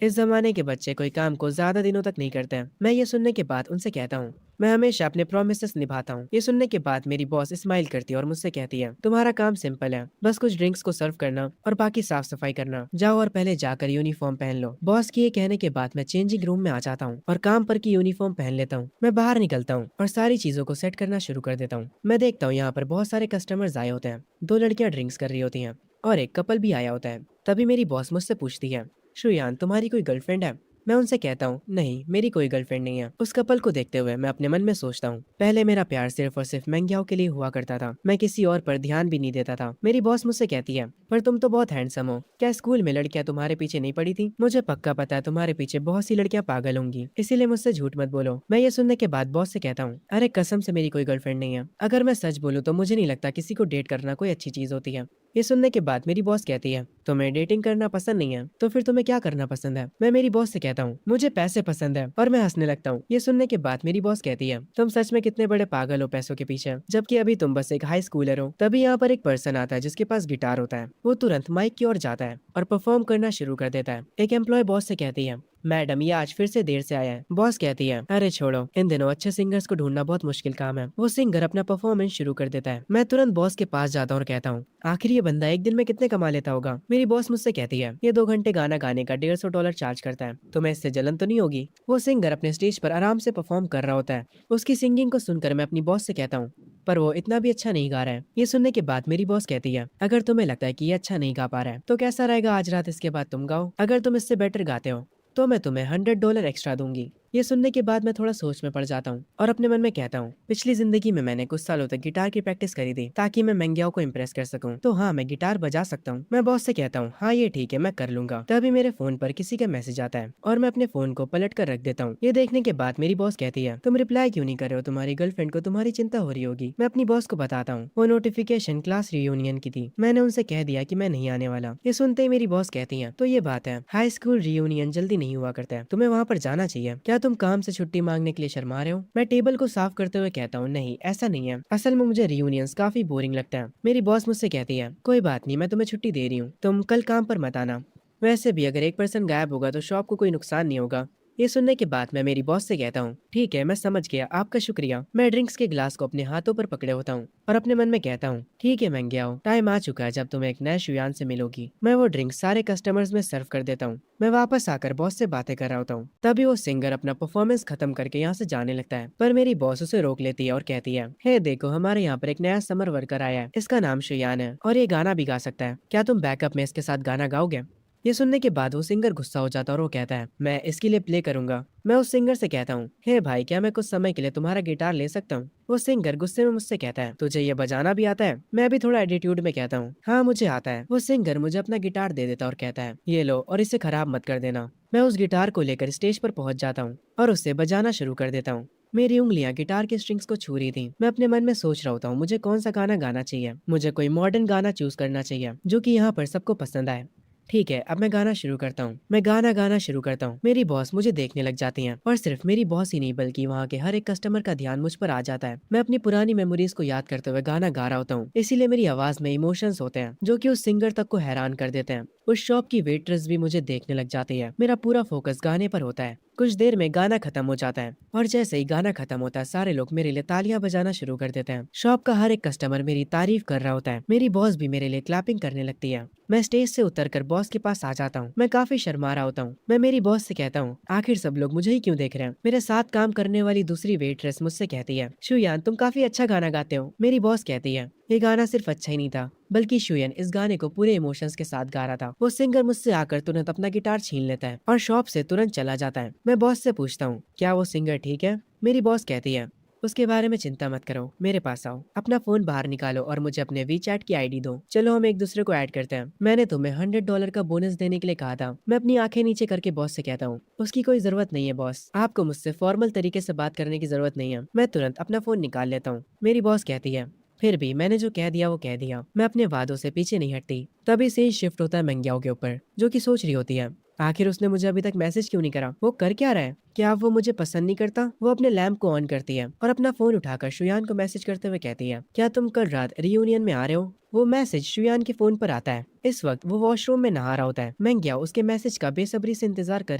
इस जमाने के बच्चे कोई काम को ज्यादा दिनों तक नहीं करते हैं। मैं ये सुनने के बाद उनसे कहता हूँ, मैं हमेशा अपने प्रोमिसेस निभाता हूँ। ये सुनने के बाद मेरी बॉस स्माइल करती है और मुझसे कहती है, तुम्हारा काम सिंपल है, बस कुछ ड्रिंक्स को सर्व करना और बाकी साफ सफाई करना। जाओ और पहले जाकर यूनिफॉर्म पहन लो। बॉस के ये कहने के बाद मैं चेंजिंग रूम में आ जाता हूँ और काम पर की यूनिफॉर्म पहन लेता हूँ। मैं बाहर निकलता हूँ और सारी चीजों को सेट करना शुरू कर देता हूँ। मैं देखता हूँ यहाँ पर बहुत सारे कस्टमर्स आए होते हैं। 2 लड़कियां ड्रिंक्स कर रही होती हैं और एक कपल भी आया होता है। तभी मेरी बॉस मुझसे पूछती है, शुयान तुम्हारी कोई गर्लफ्रेंड है? मैं उनसे कहता हूँ, नहीं मेरी कोई गर्लफ्रेंड नहीं है। उस कपल को देखते हुए मैं अपने मन में सोचता हूँ, पहले मेरा प्यार सिर्फ और सिर्फ मैंग्याओ के लिए हुआ करता था, मैं किसी और पर ध्यान भी नहीं देता था। मेरी बॉस मुझसे कहती है, पर तुम तो बहुत हैंडसम हो, क्या स्कूल में लड़कियां तुम्हारे पीछे नहीं पड़ी थी? मुझे पक्का पता है तुम्हारे पीछे बहुत सी लड़कियां पागल होंगी, इसीलिए मुझसे झूठ मत बोलो। मैं ये सुनने के बाद बॉस से कहता हूँ, अरे कसम से मेरी कोई गर्लफ्रेंड नहीं है। अगर मैं सच बोलूँ तो मुझे नहीं लगता किसी को डेट करना कोई अच्छी चीज होती है। ये सुनने के बाद मेरी बॉस कहती है, तुम्हें डेटिंग करना पसंद नहीं है तो फिर तुम्हें क्या करना पसंद है? मैं मेरी बॉस से कहता हूँ, मुझे पैसे पसंद है, और मैं हंसने लगता हूँ। ये सुनने के बाद मेरी बॉस कहती है, तुम सच में कितने बड़े पागल हो पैसों के पीछे, जबकि अभी तुम बस एक हाई स्कूलर हो। तभी यहाँ पर एक पर्सन आता है जिसके पास गिटार होता है। वो तुरंत माइक की ओर जाता है और परफॉर्म करना शुरू कर देता है। एक एम्प्लॉय बॉस से कहती है, मैडम ये आज फिर से देर से आया है। बॉस कहती है, अरे छोड़ो, इन दिनों अच्छे सिंगर्स को ढूंढना बहुत मुश्किल काम है। वो सिंगर अपना परफॉर्मेंस शुरू कर देता है। मैं तुरंत बॉस के पास जाता हूँ और कहता हूँ, आखिर ये बंदा एक दिन में कितने कमा लेता होगा? मेरी बॉस मुझसे कहती है, ये 2 घंटे गाना गाने का $150 चार्ज करता है। तुम्हें इससे जलन तो नहीं होगी? वो सिंगर अपने स्टेज पर आराम से परफॉर्म कर रहा होता है। उसकी सिंगिंग को सुनकर मैं अपनी बॉस से कहता हूँ, पर वो इतना भी अच्छा नहीं गा रहा है। ये सुनने के बाद मेरी बॉस कहती है, अगर तुम्हें लगता है कि ये अच्छा नहीं गा पा रहा है तो कैसा रहेगा आज रात इसके बाद तुम गाओ, अगर तुम इससे बेटर गाते हो तो मैं तुम्हें $100 एक्स्ट्रा दूंगी। ये सुनने के बाद मैं थोड़ा सोच में पड़ जाता हूँ और अपने मन में कहता हूँ, पिछली जिंदगी में मैंने कुछ सालों तक गिटार की प्रैक्टिस करी थी ताकि मैं मैंग्याओ को इम्प्रेस कर सकूं। तो हाँ, मैं गिटार बजा सकता हूँ। मैं बॉस से कहता हूँ, हाँ ये ठीक है, मैं कर लूंगा। तभी मेरे फोन पर किसी का मैसेज आता है और मैं अपने फोन को पलट कर रख देता हूँ। ये देखने के बाद मेरी बॉस कहती है, तुम रिप्लाई क्यों नहीं कर रहे हो? तुम्हारी गर्लफ्रेंड को तुम्हारी चिंता हो रही होगी। मैं अपनी बॉस को बताता हूँ, वो नोटिफिकेशन क्लास रियूनियन की थी, मैंने उनसे कह दिया कि मैं नहीं आने वाला। ये सुनते ही मेरी बॉस कहती है, तो ये बात है, हाई स्कूल रियूनियन जल्दी नहीं हुआ करता है, तुम्हें वहाँ पर जाना चाहिए। क्या तुम काम से छुट्टी मांगने के लिए शर्मा रहे हो? मैं टेबल को साफ करते हुए कहता हूँ, नहीं ऐसा नहीं है, असल में मुझे रियूनियंस काफी बोरिंग लगता है। मेरी बॉस मुझसे कहती है, कोई बात नहीं, मैं तुम्हें छुट्टी दे रही हूँ, तुम कल काम पर मत आना। वैसे भी अगर एक पर्सन गायब होगा तो शॉप को कोई नुकसान नहीं होगा। ये सुनने के बाद मैं मेरी बॉस से कहता हूँ, ठीक है मैं समझ गया, आपका शुक्रिया। मैं ड्रिंक्स के गिलास को अपने हाथों पर पकड़े होता हूँ और अपने मन में कहता हूँ, ठीक है महंगे आओ, टाइम आ चुका है जब तुम एक नए शुयान से मिलोगी। मैं वो ड्रिंक सारे कस्टमर्स में सर्व कर देता हूँ। मैं वापस आकर बॉस से बातें कर रहा होता हूँ, तभी वो सिंगर अपना परफॉर्मेंस खत्म करके यहाँ से जाने लगता है, पर मेरी बॉस उसे रोक लेती है और कहती है, हे देखो हमारे यहाँ पर एक नया समर वर्कर आया है, इसका नाम शुयान है और ये गाना भी गा सकता है, क्या तुम बैकअप में इसके साथ गाना गाओगे? ये सुनने के बाद वो सिंगर गुस्सा हो जाता है और वो कहता है, मैं इसके लिए प्ले करूंगा। मैं उस सिंगर से कहता हूँ, हे भाई क्या मैं कुछ समय के लिए तुम्हारा गिटार ले सकता हूँ? वो सिंगर गुस्से में मुझसे कहता है, तुझे ये बजाना भी आता है? मैं भी थोड़ा एटीट्यूड में कहता हूँ, हाँ मुझे आता है। वो सिंगर मुझे अपना गिटार दे देता और कहता है, ये लो और इसे खराब मत कर देना। मैं उस गिटार को लेकर स्टेज पर पहुंच जाता हूँ और उससे बजाना शुरू कर देता हूँ। मेरी उंगलियां गिटार के स्ट्रिंग्स को छू रही थी। मैं अपने मन में सोच रहा होता हूँ, मुझे कौन सा गाना गाना चाहिए। मुझे कोई मॉडर्न गाना चूज करना चाहिए जो कि यहाँ पर सबको पसंद आए। ठीक है, अब मैं गाना शुरू करता हूँ। मैं गाना गाना शुरू करता हूँ। मेरी बॉस मुझे देखने लग जाती हैं और सिर्फ मेरी बॉस ही नहीं बल्कि वहाँ के हर एक कस्टमर का ध्यान मुझ पर आ जाता है। मैं अपनी पुरानी मेमोरीज को याद करते हुए गाना गा रहा होता हूँ, इसीलिए मेरी आवाज में इमोशंस होते हैं जो कि उस सिंगर तक को हैरान कर देते हैं। उस शॉप की वेट्रेस भी मुझे देखने लग जाती है। मेरा पूरा फोकस गाने पर होता है। कुछ देर में गाना खत्म हो जाता है और जैसे ही गाना खत्म होता है सारे लोग मेरे लिए तालियां बजाना शुरू कर देते हैं। शॉप का हर एक कस्टमर मेरी तारीफ कर रहा होता है। मेरी बॉस भी मेरे लिए क्लैपिंग करने लगती है। मैं स्टेज से उतरकर बॉस के पास आ जाता हूँ। मैं काफी शर्मा रहा होता हूँ। मैं मेरी बॉस से कहता हूँ, आखिर सब लोग मुझे ही क्यों देख रहे हैं? मेरे साथ काम करने वाली दूसरी वेट्रेस मुझसे कहती है, शुयान तुम काफी अच्छा गाना गाते हो। मेरी बॉस कहती है, ये गाना सिर्फ अच्छा ही नहीं था बल्कि शुयन इस गाने को पूरे इमोशंस के साथ गा रहा था। वो सिंगर मुझसे आकर तुरंत अपना गिटार छीन लेता है और शॉप से तुरंत चला जाता है। मैं बॉस से पूछता हूँ, क्या वो सिंगर ठीक है? मेरी बॉस कहती है, उसके बारे में चिंता मत करो, मेरे पास आओ, अपना फोन बाहर निकालो और मुझे अपने वीचैट की आईडी दो, चलो हम एक दूसरे को ऐड करते हैं। मैंने तुम्हें $100 का बोनस देने के लिए कहा था। मैं अपनी आंखें नीचे करके बॉस से कहता हूँ, उसकी कोई जरूरत नहीं है बॉस, आपको मुझसे फॉर्मल तरीके से बात करने की जरूरत नहीं है। मैं तुरंत अपना फोन निकाल लेता हूँ। मेरी बॉस कहती है, फिर भी मैंने जो कह दिया वो कह दिया, मैं अपने वादों से पीछे नहीं हटती। तभी से ही शिफ्ट होता है मंग्याओं के ऊपर, जो कि सोच रही होती है, आखिर उसने मुझे अभी तक मैसेज क्यों नहीं करा? वो कर क्या रहा है? क्या वो मुझे पसंद नहीं करता? वो अपने लैंप को ऑन करती है और अपना फोन उठाकर शुयान को मैसेज करते हुए कहती है, क्या तुम कल रात रियूनियन में आ रहे हो? वो मैसेज शुयान के फोन पर आता है। इस वक्त वो वॉशरूम में नहा रहा होता है। मैंग्याओ उसके मैसेज का बेसब्री से इंतजार कर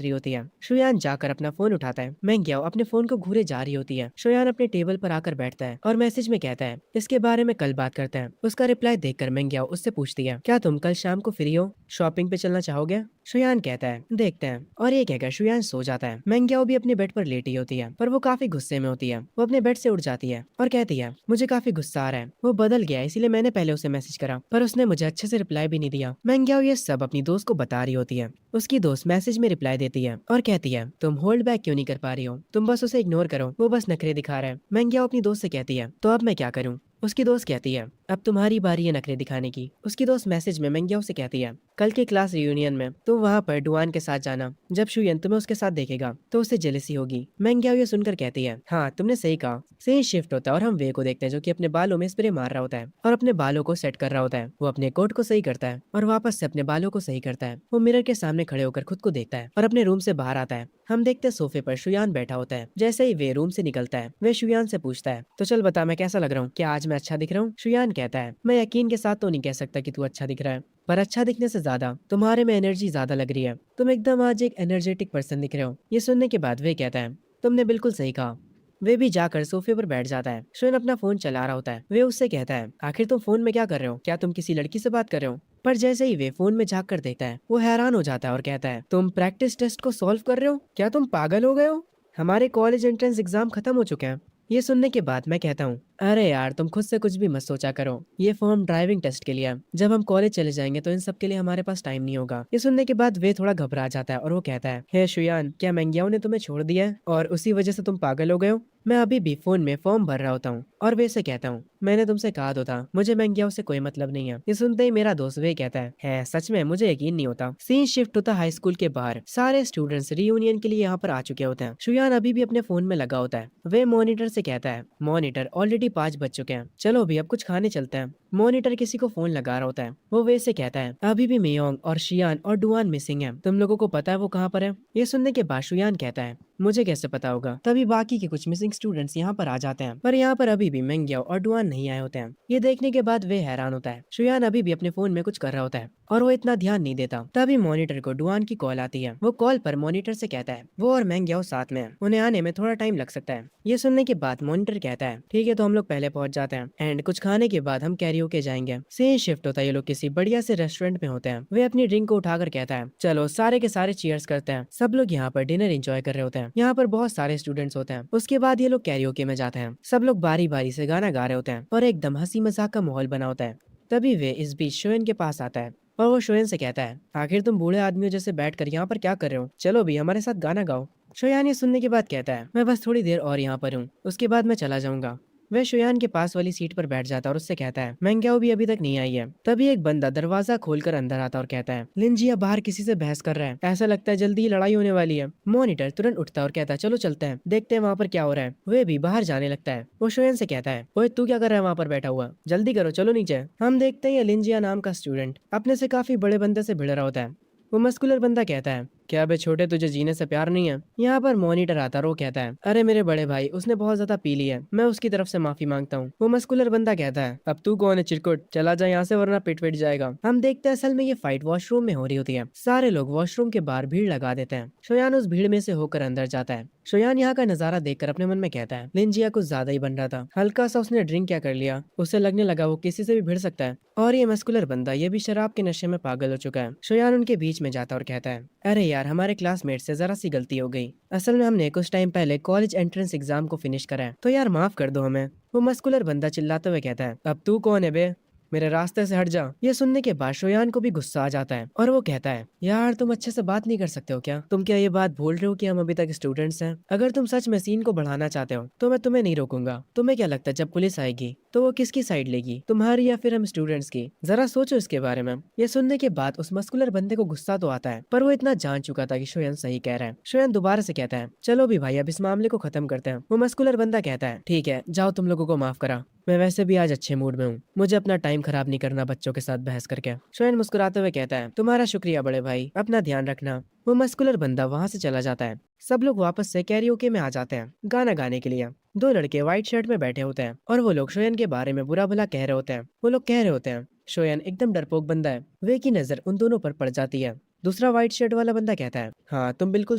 रही होती है। शुयान जाकर अपना फोन उठाता है। मैंग्याओ अपने फोन को घूरे जा रही होती है। शुयान अपने टेबल पर आकर बैठता है और मैसेज में कहता है, इसके बारे में कल बात करते हैं। उसका रिप्लाई देखकर मैंग्याओ उससे पूछती है, क्या तुम कल शाम को फ्री हो? शॉपिंग पे चलना चाहोगे? शुयान कहता है, देखते हैं, और ये कहकर शुयान सो जाता है। मैंग्याओ भी अपने बेड पर लेटी होती है, पर वो काफी गुस्से में होती है। वो अपने बेड से उठ जाती है और कहती है, मुझे काफी गुस्सा आ रहा है, वो बदल गया है, इसीलिए मैंने पहले उसे मैसेज करा पर उसने मुझे अच्छे से रिप्लाई भी नहीं दिया। मैंग्याओ ये सब अपनी दोस्त को बता रही होती है। उसकी दोस्त मैसेज में रिप्लाई देती है और कहती है, तुम होल्ड बैक क्यों नहीं कर पा रही हो? तुम बस उसे इग्नोर करो, वो बस नखरे दिखा रहा है। मैंग्याओ अपनी दोस्त से कहती है, तो अब मैं क्या करूँ? उसकी दोस्त कहती है, अब तुम्हारी बारी है नखरे दिखाने की। उसकी दोस्त मैसेज में मैंग्याओ से कहती है, कल के क्लास रियूनियन में तुम वहाँ पर डुआन के साथ जाना। जब शुयन तुम्हें उसके साथ देखेगा तो उसे जेलसी होगी। मैंग्याओ ये सुनकर कहती है, हाँ तुमने सही कहा। सही शिफ्ट होता है और हम वे को देखते हैं जो कि अपने बालों में स्प्रे मार रहा होता है और अपने बालों को सेट कर रहा होता है। वो अपने कोट को सही करता है और वापस से अपने बालों को सही करता है। वो मिरर के सामने खड़े होकर खुद को देखता है और अपने रूम से बाहर आता है। हम देखते हैं सोफे पर शुयान बैठा होता है। जैसे ही वे रूम से निकलता है वे शुयान से पूछता है, तो चल बता मैं कैसा लग रहा हूँ, क्या आज मैं अच्छा दिख रहा हूँ? शुयान कहता है, मैं यकीन के साथ तो नहीं कह सकता कि तू अच्छा दिख रहा है, पर अच्छा दिखने से ज्यादा तुम्हारे में एनर्जी ज्यादा लग रही है। तुम एकदम आज एक एनर्जेटिक पर्सन दिख रहे हो। ये सुनने के बाद वे कहता है, तुमने बिल्कुल सही कहा। वे भी जाकर सोफे पर बैठ जाता है। शुयन अपना फोन चला रहा होता है। वे उससे कहता है, आखिर तुम फोन में क्या कर रहे हो? क्या तुम किसी लड़की से बात कर रहे हो? पर जैसे ही वे फोन में झांक कर देखता है वो हैरान हो जाता है और कहता है, तुम प्रैक्टिस टेस्ट को सॉल्व कर रहे हो? क्या तुम पागल हो गए हो? हमारे कॉलेज एंट्रेंस एग्जाम खत्म हो चुके हैं। ये सुनने के बाद मैं कहता हूँ, अरे यार तुम खुद से कुछ भी मत सोचा करो, ये फॉर्म ड्राइविंग टेस्ट के लिए है। जब हम कॉलेज चले जाएंगे तो इन सब के लिए हमारे पास टाइम नहीं होगा। ये सुनने के बाद वे थोड़ा घबरा जाता है और वो कहता है, हे शुयान, क्या मैंग्याओ ने तुम्हें छोड़ दिया है और उसी वजह से तुम पागल हो गए हो? मैं अभी भी फोन में फॉर्म भर रहा होता हूँ और वे से कहता हूँ, मैंने तुमसे कहा तो था मुझे मैंग्याओ से कोई मतलब नहीं है। ये सुनते ही मेरा दोस्त वे कहता है सच में? मुझे यकीन नहीं होता। सीन शिफ्ट होता हाई स्कूल के बाहर। सारे स्टूडेंट्स रियूनियन के लिए यहाँ पर आ चुके होते हैं। शुयान अभी भी अपने फोन में लगा होता है। वे मॉनिटर से कहता है, मॉनिटर ऑलरेडी 5 बज चुके हैं, चलो भी अब कुछ खाने चलते हैं। मॉनिटर किसी को फोन लगा रहा होता है। वो वे से कहता है अभी भी मियोंग और शियान और डुआन मिसिंग है, तुम लोगों को पता है वो कहाँ पर है? ये सुनने के बाद शुयान कहता है मुझे कैसे पता होगा। तभी बाकी के कुछ मिसिंग स्टूडेंट्स यहाँ पर आ जाते हैं, पर यहाँ पर अभी भी मेंग्याओ और डुआन नहीं आए होते हैं। ये देखने के बाद वे हैरान होता है। शुयान अभी भी अपने फोन में कुछ कर रहा होता है और वो इतना ध्यान नहीं देता। तभी मॉनिटर को डुआन की कॉल आती है। वो कॉल पर मॉनिटर से कहता है वो और मेंग्याओ साथ में है, उन्हें आने में थोड़ा टाइम लग सकता है। ये सुनने के बाद मॉनिटर कहता है ठीक है, तो हम लोग पहले पहुंच जाते हैं एंड कुछ खाने के बाद हम कैरियोके जाएंगे। सेम शिफ्ट होता है, ये लोग किसी बढ़िया से रेस्टोरेंट में होते हैं। वे अपनी ड्रिंक को उठाकर कहता है चलो सारे के सारे चीयर्स करते हैं। सब लोग यहाँ पर डिनर एंजॉय कर रहे होते हैं। यहाँ पर बहुत सारे स्टूडेंट्स होते हैं। उसके बाद ये लोग कैरियोके में जाते हैं। सब लोग बारी बारी से गाना गा रहे होते हैं और एकदम हंसी मजाक का माहौल बना होता है। तभी वे इस बीच शोएन के पास आता है और वो शोएन से कहता है आखिर तुम बूढ़े आदमियों जैसे बैठकर यहाँ पर क्या कर रहे हो, चलो भी हमारे साथ गाना गाओ। शोयान ये सुनने के बाद कहता है मैं बस थोड़ी देर और यहाँ पर हूँ, उसके बाद मैं चला जाऊंगा। वह शोयान के पास वाली सीट पर बैठ जाता है और उससे कहता है मेंग्याओ भी अभी तक नहीं आई है। तभी एक बंदा दरवाजा खोलकर अंदर आता और कहता है लिंजिया बाहर किसी से बहस कर रहा है, ऐसा लगता है जल्दी ही लड़ाई होने वाली है। मॉनिटर तुरंत उठता है और कहता है चलो चलते हैं, देखते हैं वहाँ पर क्या हो रहा है। वे भी बाहर जाने लगता है। वो शोयन से कहता है ओए तू क्या कर रहा है वहाँ पर बैठा हुआ, जल्दी करो चलो नीचे। हम देखते हैं ये लिंजिया नाम का स्टूडेंट अपने से काफी बड़े बंदे से भिड़ रहा होता है। वो मस्कुलर बंदा कहता है क्या बे छोटे तुझे जीने से प्यार नहीं है? यहाँ पर मॉनिटर आता है, वो कहता है अरे मेरे बड़े भाई उसने बहुत ज्यादा पी ली है, मैं उसकी तरफ से माफी मांगता हूँ। वो मस्कुलर बंदा कहता है अब तू कौन है चिरकुट, चला जा यहाँ से वरना पिट पिट जाएगा। हम देखते हैं असल में ये फाइट वॉशरूम में हो रही होती है। सारे लोग वॉशरूम के बाहर भीड़ लगा देते हैं। शोयान उस भीड़ में से होकर अंदर जाता है। शोयान यहाँ का नजारा देखकर अपने मन में कहता है लिंजिया कुछ ज्यादा ही बन रहा था, हल्का सा उसने ड्रिंक क्या कर लिया, उसे लगने लगा वो किसी से भी भिड़ सकता है। और ये मस्कुलर बंदा ये भी शराब के नशे में पागल हो चुका है। शोयान उनके बीच में जाता और कहता है अरे यार हमारे क्लासमेट से जरा सी गलती हो गई, असल में हमने कुछ टाइम पहले कॉलेज एंट्रेंस एग्जाम को फिनिश करा है, तो यार माफ कर दो हमें। वो मस्कुलर बंदा चिल्लाते हुए कहता है अब तू कौन है बे, मेरे रास्ते से हट जा। ये सुनने के बाद शोयान को भी गुस्सा आ जाता है और वो कहता है यार तुम अच्छे से बात नहीं कर सकते हो क्या, तुम क्या ये बात भूल रहे हो कि हम अभी तक स्टूडेंट्स हैं? अगर तुम सच में सीन को बढ़ाना चाहते हो तो मैं तुम्हें नहीं रोकूंगा। तुम्हें क्या लगता है जब पुलिस आएगी तो वो किसकी साइड लेगी, तुम्हारी या फिर हम स्टूडेंट्स की? जरा सोचो इसके बारे में। ये सुनने के बाद उस मस्कुलर बंदे को गुस्सा तो आता है, पर वो इतना जान चुका था कि शोयन सही कह रहा है। शोयन दोबारा से कहता है चलो भी भाई अब इस मामले को खत्म करते हैं। वो मस्कुलर बंदा कहता है ठीक है जाओ, तुम लोगों को माफ करा, मैं वैसे भी आज अच्छे मूड में हूँ, मुझे अपना टाइम खराब नहीं करना बच्चों के साथ बहस करके। शोयन मुस्कुराते हुए कहता है तुम्हारा शुक्रिया बड़े भाई, अपना ध्यान रखना। वो मस्कुलर बंदा वहाँ से चला जाता है। सब लोग वापस से कैरियोके में आ जाते हैं गाना गाने के लिए। दो लड़के व्हाइट शर्ट में बैठे होते हैं और वो लोग शोयन के बारे में बुरा भला कह रहे होते हैं। वो लोग कह रहे होते हैं शोयन एकदम डरपोक बंदा है। वे की नजर उन दोनों पर पड़ जाती है। दूसरा व्हाइट शर्ट वाला बंदा कहता है हाँ तुम बिल्कुल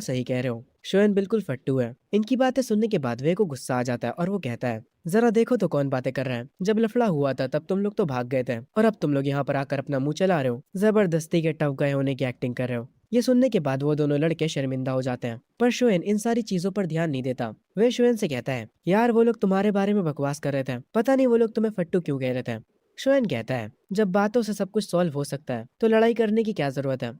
सही कह रहे हो, शोयन बिल्कुल फट्टू है। इनकी बातें सुनने के बाद वे को गुस्सा आ जाता है और वो कहता है जरा देखो तो कौन बातें कर रहा है, जब लफड़ा हुआ था तब तुम लोग तो भाग गए थे और अब तुम लोग यहाँ पर आकर अपना मुंह चला रहे हो, जबरदस्ती के टफ गए होने की एक्टिंग कर रहे हो। ये सुनने के बाद वो दोनों लड़के शर्मिंदा हो जाते हैं, पर शोएन इन सारी चीजों पर ध्यान नहीं देता। वे शोएन से कहता है यार वो लोग तुम्हारे बारे में बकवास कर रहे थे, पता नहीं वो लोग तुम्हें फट्टू क्यों कह रहे थे। शोएन कहता है जब बातों से सब कुछ सॉल्व हो सकता है तो लड़ाई करने की क्या जरूरत है,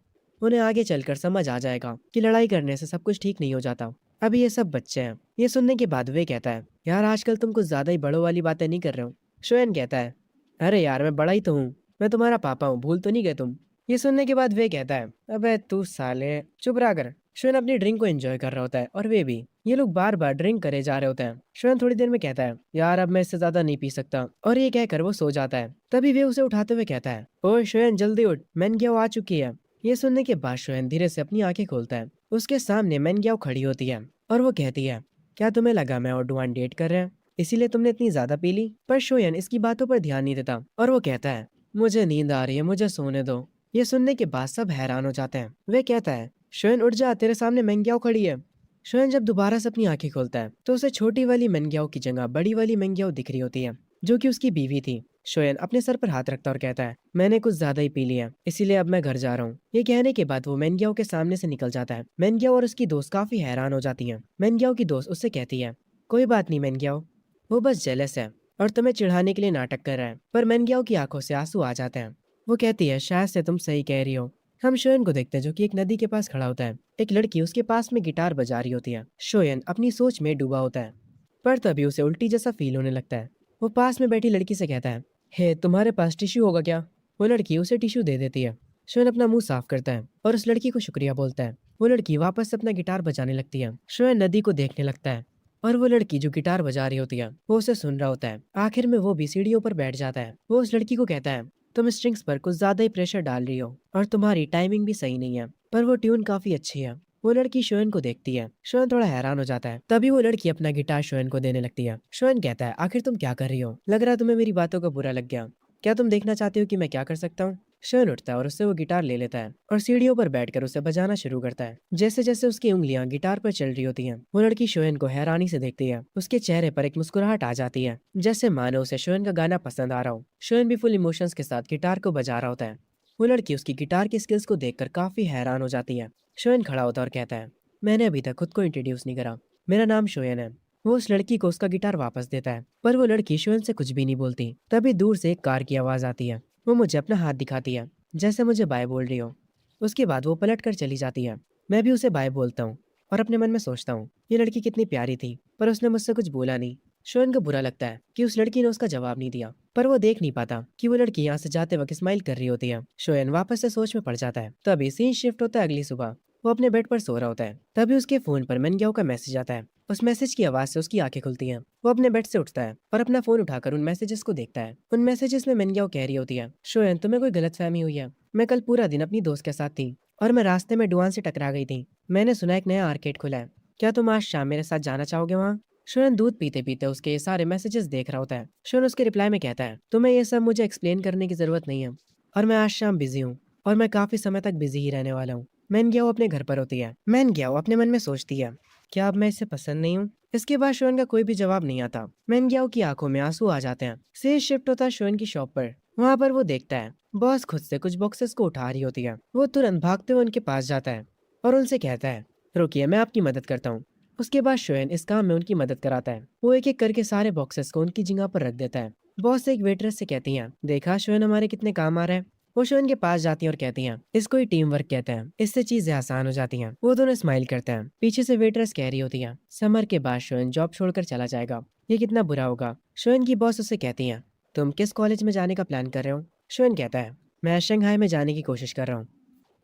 उन्हें आगे चलकर समझ आ जाएगा कि लड़ाई करने से सब कुछ ठीक नहीं हो जाता, अभी ये सब बच्चे हैं। ये सुनने के बाद वे कहता है यार आजकल तुम कुछ ज्यादा ही बड़ों वाली बातें नहीं कर रहे हो। शोएन कहता है अरे यार मैं बड़ा ही तो हूँ, मैं तुम्हारा पापा हूँ, भूल तो नहीं गए तुम। ये सुनने के बाद वे कहता है अबे तू साले चुप रहा कर। शोएन अपनी ड्रिंक को एंजॉय कर रहा होता है और वे भी। ये लोग बार बार ड्रिंक करे जा रहे होते हैं। शोएन थोड़ी देर में कहता है यार अब मैं इससे ज्यादा नहीं पी सकता, और ये कहकर वो सो जाता है। तभी वे उसे उठाते हुए कहता है ओए शोएन जल्दी उठ, मैनग्याओ आ चुकी है। ये सुनने के बाद शोएन धीरे से अपनी आंखें खोलता है। उसके सामने मैनग्याओ खड़ी होती है और वो कहती है क्या तुम्हें लगा मैं और डुआन डेट कर रहे हैं इसीलिए तुमने इतनी ज्यादा पी ली? पर शोयन इसकी बातों पर ध्यान नहीं देता और वो कहता है मुझे नींद आ रही है, मुझे सोने दो। ये सुनने के बाद सब हैरान हो जाते हैं। वे कहता है शोयन उठ जा, तेरे सामने मेंग्याओ खड़ी है। शोयन जब दोबारा से अपनी आंखें खोलता है तो उसे छोटी वाली मेंग्याओ की जगह बड़ी वाली मेंग्याओ दिख रही होती है, जो कि उसकी बीवी थी। शोयन अपने सर पर हाथ रखता और कहता है मैंने कुछ ज्यादा ही पी लिया, इसीलिए अब मैं घर जा रहा हूँ। ये कहने के बाद वो मेंग्याओ के सामने से निकल जाता है। मेंग्याओ और उसकी दोस्त काफी हैरान हो जाती हैं। मेंग्याओ की दोस्त उससे कहती है कोई बात नहीं मेंग्याओ, वो बस जेलस है और तुम्हें चिढ़ाने के लिए नाटक कर रहा है। पर मेंग्याओ की आंखों से आंसू आ जाते हैं। वो कहती है शायद से तुम सही कह रही हो। हम शोयन को देखते हैं जो कि एक नदी के पास खड़ा होता है। एक लड़की उसके पास में गिटार बजा रही होती है। शोयन अपनी सोच में डूबा होता है, पर तभी उसे उल्टी जैसा फील होने लगता है। वो पास में बैठी लड़की से कहता है हे तुम्हारे पास टिश्यू होगा क्या? वो लड़की उसे टिश्यू दे देती है। शोयन अपना मुंह साफ करता है और उस लड़की को शुक्रिया बोलता है। वो लड़की वापस से अपना गिटार बजाने लगती है। शोयन नदी को देखने लगता है और वो लड़की जो गिटार बजा रही होती है वो उसे सुन रहा होता है। आखिर में वो भी सीढ़ियों पर बैठ जाता है। वो उस लड़की को कहता है, तुम स्ट्रिंग्स पर कुछ ज्यादा ही प्रेशर डाल रही हो और तुम्हारी टाइमिंग भी सही नहीं है, पर वो ट्यून काफी अच्छी है। वो लड़की शोएन को देखती है। शोएन थोड़ा हैरान हो जाता है। तभी वो लड़की अपना गिटार शोएन को देने लगती है। शोएन कहता है, आखिर तुम क्या कर रही हो? लग रहा है तुम्हें मेरी बातों का बुरा लग गया। क्या तुम देखना चाहती हो कि मैं क्या कर सकता हूँ? शोएन उठता है और उससे वो गिटार ले लेता है और सीढ़ियों पर बैठकर उसे बजाना शुरू करता है। जैसे जैसे उसकी उंगलियां गिटार पर चल रही होती हैं, वो लड़की शोएन को हैरानी से देखती है। उसके चेहरे पर एक मुस्कुराहट आ जाती है, जैसे मानो उसे शोएन का गाना पसंद आ रहा हो। शोएन भी फुल इमोशंस के साथ गिटार को बजा रहा होता है। वो लड़की उसकी गिटार की स्किल्स को देखकर काफी हैरान हो जाती है। शोएन खड़ा होता है और कहता है, मैंने अभी तक खुद को इंट्रोड्यूस नहीं करा। मेरा नाम शोएन है। वो उस लड़की को उसका गिटार वापस देता है, पर वो लड़की शोएन से कुछ भी नहीं बोलती। तभी दूर से एक कार की आवाज आती है। वो मुझे अपना हाथ दिखाती है, जैसे मुझे बाय बोल रही हो। उसके बाद वो पलट कर चली जाती है। मैं भी उसे बाय बोलता हूँ और अपने मन में सोचता हूँ, ये लड़की कितनी प्यारी थी, पर उसने मुझसे कुछ बोला नहीं। शोएन को बुरा लगता है कि उस लड़की ने उसका जवाब नहीं दिया, पर वो देख नहीं पाता कि वो लड़की यहाँ से जाते वक्त स्माइल कर रही होती है। शोएन वापस से सोच में पड़ जाता है। तभी सीन शिफ्ट होता है अगली सुबह। वो अपने बेड पर सो रहा होता है। तभी उसके फोन पर मेनग्याओ का मैसेज आता है। उस मैसेज की आवाज से उसकी आंखें खुलती हैं। वो अपने बेड से उठता है और अपना फोन उठाकर उन मैसेजेस को देखता है। उन मैसेजेस में मेनग्याओ कह रही होती है, शोएन तुम्हें कोई गलतफहमी हुई है। मैं कल पूरा दिन अपनी दोस्त के साथ थी और मैं रास्ते में डुआन से टकरा गई थी। मैंने सुना एक नया आर्केड खुला है। क्या तुम आज शाम मेरे साथ जाना चाहोगे वहाँ? शोएन दूध पीते पीते उसके ये सारे मैसेजेस देख रहा होता है। शोएन उसके रिप्लाई में कहता है, तुम्हें ये सब मुझे एक्सप्लेन करने की जरूरत नहीं है, और मैं आज शाम बिजी हूँ और मैं काफी समय तक बिजी ही रहने वाला हूँ। मैन गया अपने घर पर होती है। मैन गया अपने मन में सोचती है, क्या अब मैं इसे पसंद नहीं हूँ? इसके बाद शोएन का कोई भी जवाब नहीं आता। मैन ग्याओ की आंखों में आंसू आ जाते हैं। से शिफ्ट होता है शोएन की शॉप पर। वहाँ पर वो देखता है बॉस खुद से कुछ बॉक्सेस को उठा रही होती है। वो तुरंत भागते हुए उनके पास जाता है और उनसे कहता है, रुकिए मैं आपकी मदद करता हूँ। उसके बाद शोएन इस काम में उनकी मदद कराता है। वो एक एक करके सारे बॉक्सेस को उनकी जगह पर रख देता है। बॉस एक वेटरेस से कहती है, देखा शोएन हमारे कितने काम आ रहे हैं। वो शोएन के पास जाती हैं और कहती हैं, इसको ही टीम वर्क कहते हैं, इससे चीजें आसान हो जाती हैं। वो दोनों स्माइल करते हैं। पीछे से वेटरेस कह रही होती है, समर के बाद शोएन जॉब छोड़कर चला जाएगा, ये कितना बुरा होगा। शोएन की बॉस उससे कहती हैं, तुम किस कॉलेज में जाने का प्लान कर रहे हो? शोएन कहता है, मैं शंघाई में जाने की कोशिश कर रहा हूँ।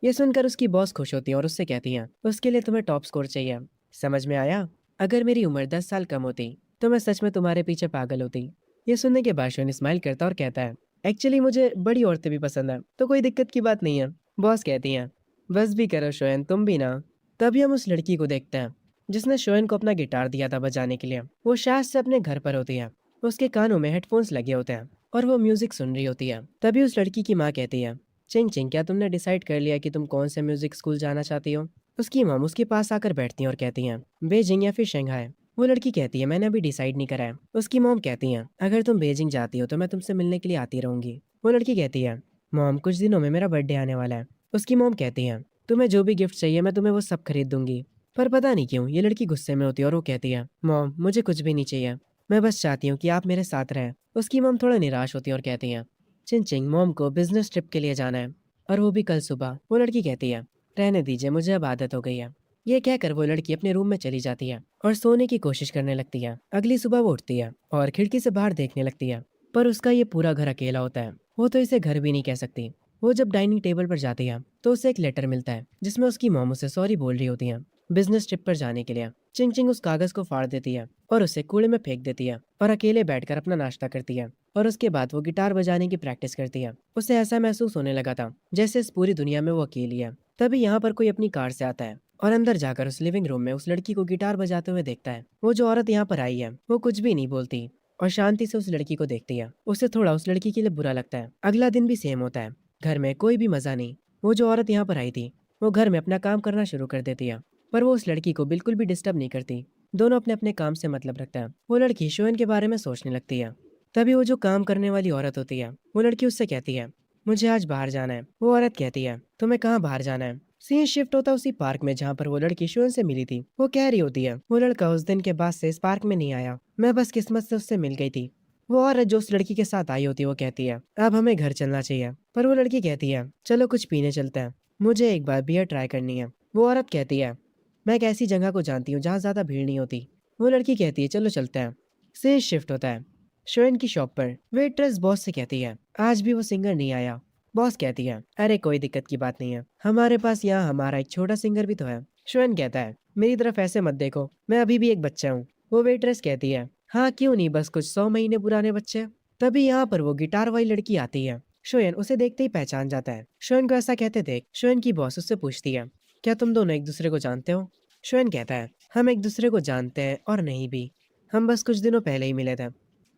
ये सुनकर उसकी बॉस खुश होती है और उससे कहती हैं, उसके लिए तुम्हें टॉप स्कोर चाहिए। समझ में आया? अगर मेरी उम्र 10 साल कम होती तो मैं सच में तुम्हारे पीछे पागल होती। ये सुनने के बाद शोएन स्माइल करता और कहता है, एक्चुअली मुझे बड़ी औरतें भी पसंद है, तो कोई दिक्कत की बात नहीं है। बॉस कहती हैं, बस भी करो शोएन, तुम भी ना। तभी हम उस लड़की को देखते हैं जिसने शोएन को अपना गिटार दिया था बजाने के लिए। वो शायद से अपने घर पर होती है। उसके कानों में हेडफोन्स लगे होते हैं और वो म्यूजिक सुन रही होती है। तभी उस लड़की की माँ कहती है, चिंग चिंग क्या तुमने डिसाइड कर लिया कि तुम कौन से म्यूजिक स्कूल जाना चाहती हो? उसकी मॉम उसके पास आकर बैठती हैं और कहती हैं, बेजिंग या फिर शंघाई? वो लड़की कहती है, मैंने अभी डिसाइड नहीं करा है। उसकी मॉम कहती हैं, अगर तुम बेजिंग जाती हो तो मैं तुमसे मिलने के लिए आती रहूंगी। वो लड़की कहती है, मॉम कुछ दिनों में मेरा बर्थडे आने वाला है। उसकी मॉम कहती है, तुम्हें जो भी गिफ्ट चाहिए मैं तुम्हें वो सब खरीद दूंगी। पर पता नहीं क्यों ये लड़की गुस्से में होती है और वो कहती है, मॉम मुझे कुछ भी नहीं चाहिए, मैं बस चाहती हूँ कि आप मेरे साथ रहें। उसकी मॉम थोड़ा निराश होती है और कहती है, चिंचिंग मॉम को बिजनेस ट्रिप के लिए जाना है, और वो भी कल सुबह। वो लड़की कहती है, रहने दीजिए मुझे अब आदत हो गई है। ये कहकर वो लड़की अपने रूम में चली जाती है और सोने की कोशिश करने लगती है। अगली सुबह वो उठती है और खिड़की से बाहर देखने लगती है, पर उसका ये पूरा घर अकेला होता है। वो तो इसे घर भी नहीं कह सकती। वो जब डाइनिंग टेबल पर जाती है तो उसे एक लेटर मिलता है जिसमें उसकी मॉम उसे सॉरी बोल रही होती है बिजनेस ट्रिप पर जाने के लिए। चिंग चिंग उस कागज को फाड़ देती है और उसे कूड़े में फेंक देती है और अकेले बैठकर अपना नाश्ता करती है। और उसके बाद वो गिटार बजाने की प्रैक्टिस करती है। उसे ऐसा महसूस होने लगा था जैसे इस पूरी दुनिया में वो अकेली है। तभी यहाँ पर कोई अपनी कार से आता है और अंदर जाकर उस लिविंग रूम में उस लड़की को गिटार बजाते हुए देखता है। वो जो औरत यहाँ पर आई है वो कुछ भी नहीं बोलती और शांति से उस लड़की को देखती है। उसे थोड़ा उस लड़की के लिए बुरा लगता है। अगला दिन भी सेम होता है। घर में कोई भी मजा नहीं। वो जो औरत यहाँ पर आई थी वो घर में अपना काम करना शुरू कर देती है, पर वो उस लड़की को बिल्कुल भी डिस्टर्ब नहीं करती। दोनों अपने अपने काम से मतलब रखते हैं। वो लड़की शोएन के बारे में सोचने लगती है। तभी वो जो काम करने वाली औरत होती है वो लड़की उससे कहती है, मुझे आज बाहर जाना है। वो औरत कहती है, तुम्हें कहाँ बाहर जाना है? सीन शिफ्ट होता उसी पार्क में जहाँ पर वो लड़की शोएन से मिली थी। वो कह रही होती है, वो लड़का उस दिन के बाद से इस पार्क में नहीं आया, मैं बस किस्मत से उससे मिल गई थी। वो औरत जो उस लड़की के साथ आई होती है वो कहती है, अब हमें घर चलना चाहिए। पर वो लड़की कहती है, चलो कुछ पीने चलते हैं, मुझे एक बार बियर ट्राई करनी है। वो औरत कहती है, मैं एक ऐसी जगह को जानती हूँ जहाँ ज्यादा भीड़ नहीं होती। वो लड़की कहती है, चलो चलते हैं। सीन शिफ्ट होता है शोएन की शॉप पर। वेट्रेस बॉस से कहती है, आज भी वो सिंगर नहीं आया। बॉस कहती है, अरे कोई दिक्कत की बात नहीं है, हमारे पास यहाँ हमारा एक छोटा सिंगर भी तो है। शोएन कहता है, मेरी तरफ ऐसे मत देखो, मैं अभी भी एक बच्चा हूँ। वो वेट्रेस कहती है, हाँ क्यों नहीं, बस कुछ 100 महीने पुराने बच्चे। तभी यहाँ पर वो गिटार वाली लड़की आती है। शोयन उसे देखते ही पहचान जाता है। शोयन को ऐसा कहते देख शोयन की बॉस उससे पूछती है, क्या तुम दोनों एक दूसरे को जानते हो? शोयन कहता है, हम एक दूसरे को जानते हैं और नहीं भी, हम बस कुछ दिनों पहले ही मिले थे।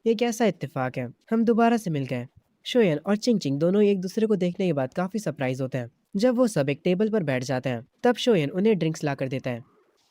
ये कैसा इत्तेफाक है, हम दोबारा से मिल गए। शोयन और चिंग चिंग दोनों एक दूसरे को देखने के बाद काफी सरप्राइज होते हैं। जब वो सब एक टेबल पर बैठ जाते हैं तब शोयन उन्हें ड्रिंक्स ला कर देता है।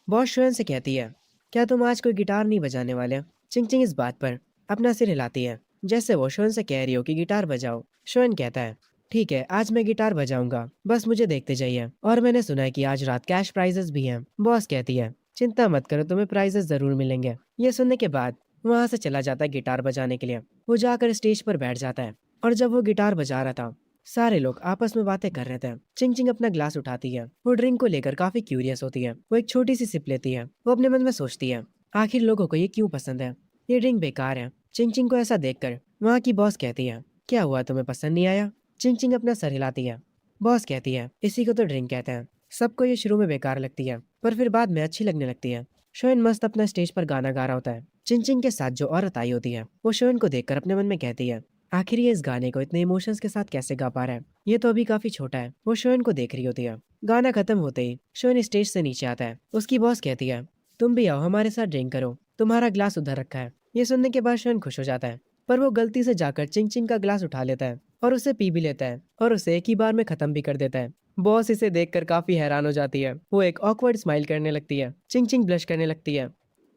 बॉस शोयन से कहती है, क्या तुम आज कोई गिटार नहीं बजाने वाले? चिंग चिंग इस बात पर अपना सिर हिलाती है, जैसे वो शोयन से कह रही हो कि गिटार बजाओ। शोयन कहता है, ठीक है आज मैं गिटार बजाऊंगा, बस मुझे देखते जाइए, और मैंने सुना है कि आज रात कैश प्राइजेस भी हैं। बॉस कहती है, चिंता मत करो, तुम्हें प्राइजेस जरूर मिलेंगे। ये सुनने के बाद वहां से चला जाता है गिटार बजाने के लिए। वो जाकर स्टेज पर बैठ जाता है, और जब वो गिटार बजा रहा था सारे लोग आपस में बातें कर रहे थे। चिंग चिंग अपना ग्लास उठाती है, वो ड्रिंक को लेकर काफी क्यूरियस होती है। वो एक छोटी सी सिप लेती है। वो अपने मन में सोचती है, आखिर लोगों को ये क्यों पसंद है, ये ड्रिंक बेकार है। चिंग चिंग को ऐसा देखकर वहाँ की बॉस कहती है, क्या हुआ, तुम्हें पसंद नहीं आया? चिंग चिंग अपना सर हिलाती है। बॉस कहती है, इसी को तो ड्रिंक कहते हैं, सबको ये शुरू में बेकार लगती है पर फिर बाद में अच्छी लगने लगती है। शोयन मस्त अपना स्टेज पर गाना गा रहा होता है। चिंग चिंग के साथ जो औरत आई होती है वो शोयन को देखकर अपने मन में कहती है, आखिर ये इस गाने को इतने इमोशंस के साथ कैसे गा पा रहा है, ये तो अभी काफी छोटा है। वो शोयन को देख रही होती है। गाना खत्म होते ही शोयन स्टेज से नीचे आता है। उसकी बॉस कहती है, तुम भी आओ हमारे साथ ड्रिंक करो, तुम्हारा ग्लास उधर रखा है। ये सुनने के बाद शोयन खुश हो जाता है, पर वो गलती से जाकर चिंग चिंग का ग्लास उठा लेता है और उसे पी भी लेता है और उसे एक ही बार में खत्म भी कर देता है। बॉस इसे देखकर काफी हैरान हो जाती है। वो एक ऑकवर्ड स्माइल करने लगती है। चिंग चिंग ब्लश करने लगती है,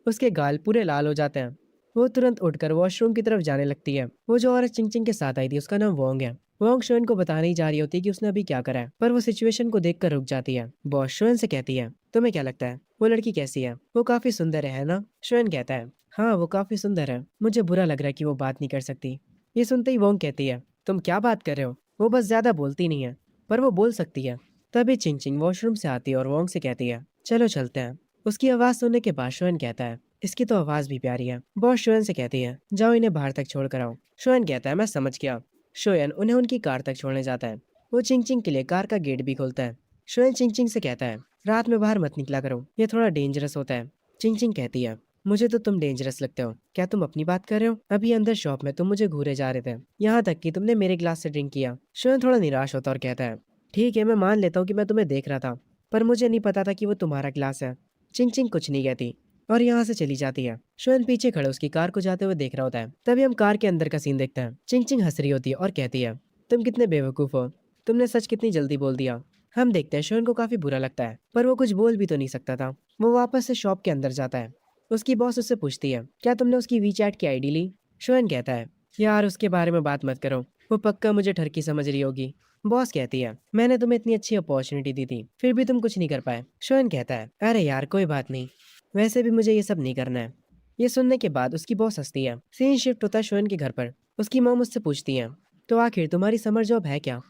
उसके गाल पूरे लाल हो जाते हैं। वो तुरंत उठकर वॉशरूम की तरफ जाने लगती है। वो जो औरत चिंग चिंग के साथ आई थी उसका नाम वोंग है। वोंग शोन को बताने ही जा रही होती है कि उसने अभी क्या करा है, पर वो सिचुएशन को देखकर रुक जाती है। बॉस शोन से कहती है, तुम्हें क्या लगता है वो लड़की कैसी है? वो काफी सुंदर है ना? शोन कहता है, हाँ वो काफी सुंदर है, मुझे बुरा लग रहा है कि वो बात नहीं कर सकती। ये सुनते ही वोंग कहती है, तुम क्या बात कर रहे हो, वो बस ज्यादा बोलती नहीं है, पर वो बोल सकती है। तभी चिंग चिंग वॉशरूम से आती है और वोंग से कहती है, चलो चलते हैं। उसकी आवाज सुनने के बाद शोन कहता है, इसकी तो आवाज भी प्यारी है। बॉस शोयन से कहती है, जाओ इन्हें बाहर तक छोड़ कर आओ। शोयन कहता है, मैं समझ गया। शोयन उन्हें उनकी कार तक छोड़ने जाता है। वो चिंग चिंग के लिए कार का गेट भी खोलता है। शोयन चिंग चिंग से कहता है, रात में बाहर मत निकला करो, ये थोड़ा डेंजरस होता है। चिंग चिंग कहती है, मुझे तो तुम डेंजरस लगते हो, क्या तुम अपनी बात कर रहे हो? अभी अंदर शॉप में तुम मुझे घूरे जा रहे थे, यहाँ तक कि तुमने मेरे ग्लास से ड्रिंक किया। शोयन थोड़ा निराश होता और कहता है, ठीक है मैं मान लेता हूँ कि मैं तुम्हें देख रहा था, पर मुझे नहीं पता था कि वो तुम्हारा ग्लास है। चिंग चिंग कुछ नहीं कहती और यहाँ से चली जाती है। शोयन पीछे खड़े उसकी कार को जाते हुए देख रहा होता है। तभी हम कार के अंदर का सीन देखते हैं। चिंग चिंग हंस रही होती है और कहती है, तुम कितने बेवकूफ हो, तुमने सच कितनी जल्दी बोल दिया। हम देखते हैं शोयन को काफी बुरा लगता है, पर वो कुछ बोल भी तो नहीं सकता था। वो वापस से शॉप के अंदर जाता है। उसकी बॉस उससे पूछती है, क्या तुमने उसकी वीचैट की आईडी ली? शोयन कहता है, यार उसके बारे में बात मत करो, वो पक्का मुझे ठरकी समझ रही होगी। बॉस कहती है, मैंने तुम्हें इतनी अच्छी अपॉर्चुनिटी दी थी फिर भी तुम कुछ नहीं कर पाए। शोयन कहता है, अरे यार कोई बात नहीं, वैसे भी मुझे ये सब नहीं करना है। ये सुनने के बाद उसकी बॉस हंसती है। सीन शिफ्ट होता है शोयन के घर पर। उसकी मॉम उससे पूछती है, तो आखिर तुम्हारी समर जॉब है क्या,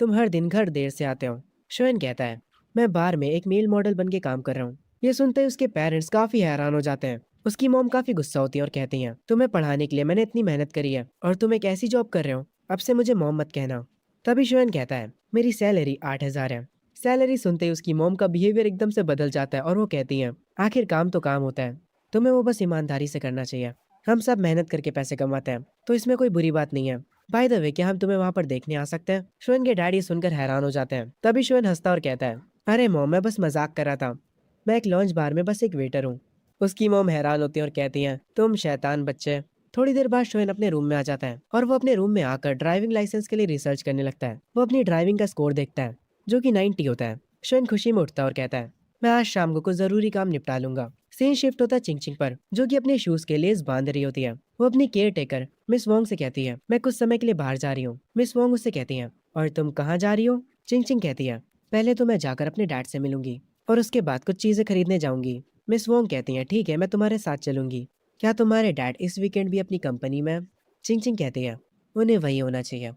तुम हर दिन घर देर से आते हो? शोयन कहता है, मैं बार में एक मेल मॉडल बन के काम कर रहा हूँ। ये सुनते ही उसके पेरेंट्स काफी हैरान हो जाते हैं। उसकी मॉम काफी गुस्सा होती है और कहती हैं, तुम्हें पढ़ाने के लिए मैंने इतनी मेहनत करी है और तुम एक ऐसी जॉब कर रहे हो, अब से मुझे मॉम मत कहना। तभी शोयन कहता है, मेरी सैलरी 8,000 है। सैलरी सुनते ही उसकी मॉम का बिहेवियर एकदम से बदल जाता है और वो कहती हैं, आखिर काम तो काम होता है, तुम्हें वो बस ईमानदारी से करना चाहिए। हम सब मेहनत करके पैसे कमाते हैं तो इसमें कोई बुरी बात नहीं है। बाय द वे क्या हम तुम्हें वहाँ पर देखने आ सकते हैं? शोयन के डैडी सुनकर हैरान हो जाते हैं। तभी शोयन हंसता और कहता है, अरे मॉम मैं बस मजाक कर रहा था, मैं एक लॉन्च बार में बस एक वेटर हूँ। उसकी मॉम हैरान होती है और कहती हैं, तुम शैतान बच्चे। थोड़ी देर बाद शोयन अपने रूम में आ जाता है और वो अपने रूम में आकर ड्राइविंग लाइसेंस के लिए रिसर्च करने लगता है। वो अपनी ड्राइविंग का स्कोर देखता है जो कि 90 होता है। शोयन खुशी में उठता है और कहता है, मैं आज शाम को कुछ जरूरी काम निपटा लूंगा। सीन शिफ्ट होता है चिंग चिंग पर, जो कि अपने शूज के लेस बांध रही होती है। वो अपनी केयर टेकर मिस वोंग से कहती है, मैं कुछ समय के लिए बाहर जा रही हूँ। मिस वोंग उससे कहती है, और तुम कहाँ जा रही हो? चिंग चिंग कहती है, पहले तो मैं जाकर अपने डैड से मिलूंगी और उसके बाद कुछ चीजें खरीदने जाऊंगी। मिस वोंग कहती हैं, ठीक है मैं तुम्हारे साथ चलूंगी। क्या तुम्हारे डैड इस वीकेंड भी अपनी कंपनी में? चिंग चिंग कहती है, उन्हें वही होना चाहिए,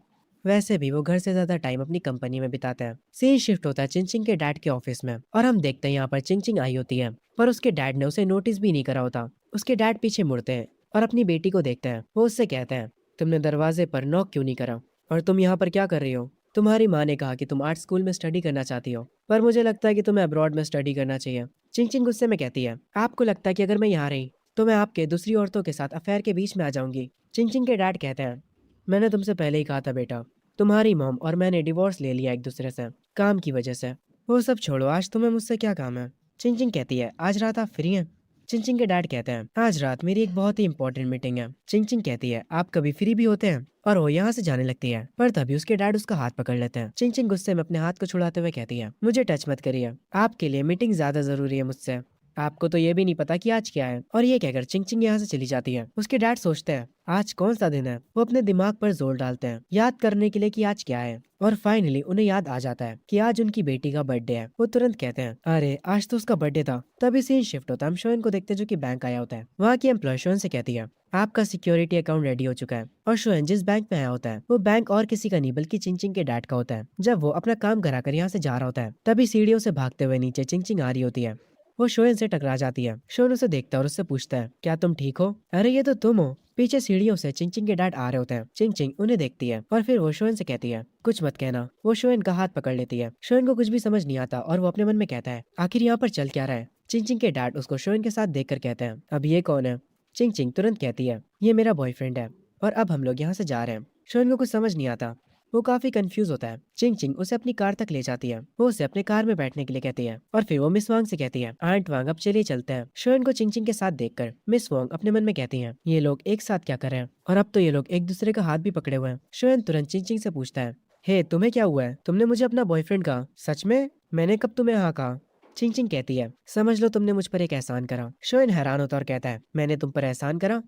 वैसे भी वो घर से ज्यादा टाइम अपनी कंपनी में बिताता है। सीन शिफ्ट होता है चिंग चिंग के डैड के ऑफिस में और हम देखते हैं यहाँ पर चिंग चिंग आई होती है, पर उसके डैड ने उसे नोटिस भी नहीं करा होता। उसके डैड पीछे मुड़ते हैं और अपनी बेटी को देखते हैं। वो उससे कहते हैं, तुमने दरवाजे पर नॉक क्यों नहीं करा, और तुम यहाँ पर क्या कर रही हो? तुम्हारी माँ ने कहा कि तुम आर्ट स्कूल में स्टडी करना चाहती हो, पर मुझे लगता है कि तुम्हें अब्रॉड में स्टडी करना चाहिए। चिंग चिंग गुस्से में कहती है, आपको लगता है कि अगर मैं यहाँ रही तो मैं आपके दूसरी औरतों के साथ अफेयर के बीच में आ जाऊंगी। चिंग चिंग के डैड कहते हैं, मैंने तुमसे पहले ही कहा था बेटा, तुम्हारी मॉम और मैंने डिवोर्स ले लिया एक दूसरे से, काम की वजह से। वो सब छोड़ो, आज तुम्हें मुझसे क्या काम है? चिंग चिंग कहती है, आज रात आप फ्री हैं? चिंग चिंग के डैड कहते हैं, आज रात मेरी एक बहुत ही इंपॉर्टेंट मीटिंग है। चिंग चिंग कहती है, आप कभी फ्री भी होते हैं? और वो यहाँ से जाने लगती है, पर तभी उसके डैड उसका हाथ पकड़ लेते हैं। चिंग चिंग गुस्से में अपने हाथ को छुड़ाते हुए कहती है, मुझे टच मत करिए, आपके लिए मीटिंग ज्यादा जरूरी है मुझसे। आपको तो ये भी नहीं पता कि आज क्या है। और ये कहकर चिंग चिंग यहाँ से चली जाती है। उसके डैड सोचते हैं, आज कौन सा दिन है? वो अपने दिमाग पर जोर डालते हैं याद करने के लिए कि आज क्या है। और फाइनली उन्हें याद आ जाता है कि आज उनकी बेटी का बर्थडे है। वो तुरंत कहते हैं, अरे आज तो उसका बर्थडे था। तभी सीन शिफ्ट होता है, हम शोएन को देखते हैं जो कि बैंक आया होता है। वहाँ की एम्प्लॉय शोएन से कहती है, आपका सिक्योरिटी अकाउंट रेडी हो चुका है। और शोएन जिस बैंक में आया होता है वो बैंक और किसी का नहीं बल्कि चिंग चिंग के डैड का होता है। जब वो अपना काम कराकर यहाँ से जा रहा होता है तभी सीढ़ियों से भागते हुए नीचे चिंग चिंग आ रही होती है। वो शोएन से टकरा जाती है। शोएन उसे देखता है और उससे पूछता है, क्या तुम ठीक हो? अरे ये तो तुम हो। पीछे सीढ़ियों से चिंग चिंग के डैड आ रहे होते हैं। चिंग चिंग उन्हें देखती है और फिर वो शोएन से कहती है, कुछ मत कहना। वो शोएन का हाथ पकड़ लेती है। शोएन को कुछ भी समझ नहीं आता और वो अपने मन में कहता है, आखिर यहाँ पर चल क्या रहा है? चिंग चिंग के डैड उसको शोएन के साथ देखकर कहते हैं, अब ये कौन है? चिंग चिंग तुरंत कहती है, ये मेरा बॉयफ्रेंड है और अब हम लोग यहाँ से जा रहे हैं। शोएन को कुछ समझ नहीं आता, वो काफी कंफ्यूज होता है। चिंग चिंग उसे अपनी कार तक ले जाती है। वो उसे अपने कार में बैठने के लिए कहती है और फिर वो मिस वांग से कहती है, आंट वांग अब चलिए चलते हैं। शोएन को चिंग चिंग के साथ देखकर मिस वांग अपने मन में कहती हैं, ये लोग एक साथ क्या कर रहे हैं? और अब तो ये लोग एक दूसरे का हाथ भी पकड़े हुए हैं। शोएन तुरंत चिंग चिंग से पूछता है, हे तुम्हें क्या हुआ है? तुमने मुझे अपना बॉयफ्रेंड कहा? सच में? मैंने कब तुम्हें हाँ कहा? चिंग चिंग कहती है, समझ लो तुमने मुझ पर एक एहसान करा। शोएन हैरान होता और कहता है, मैंने तुम पर एहसान करा?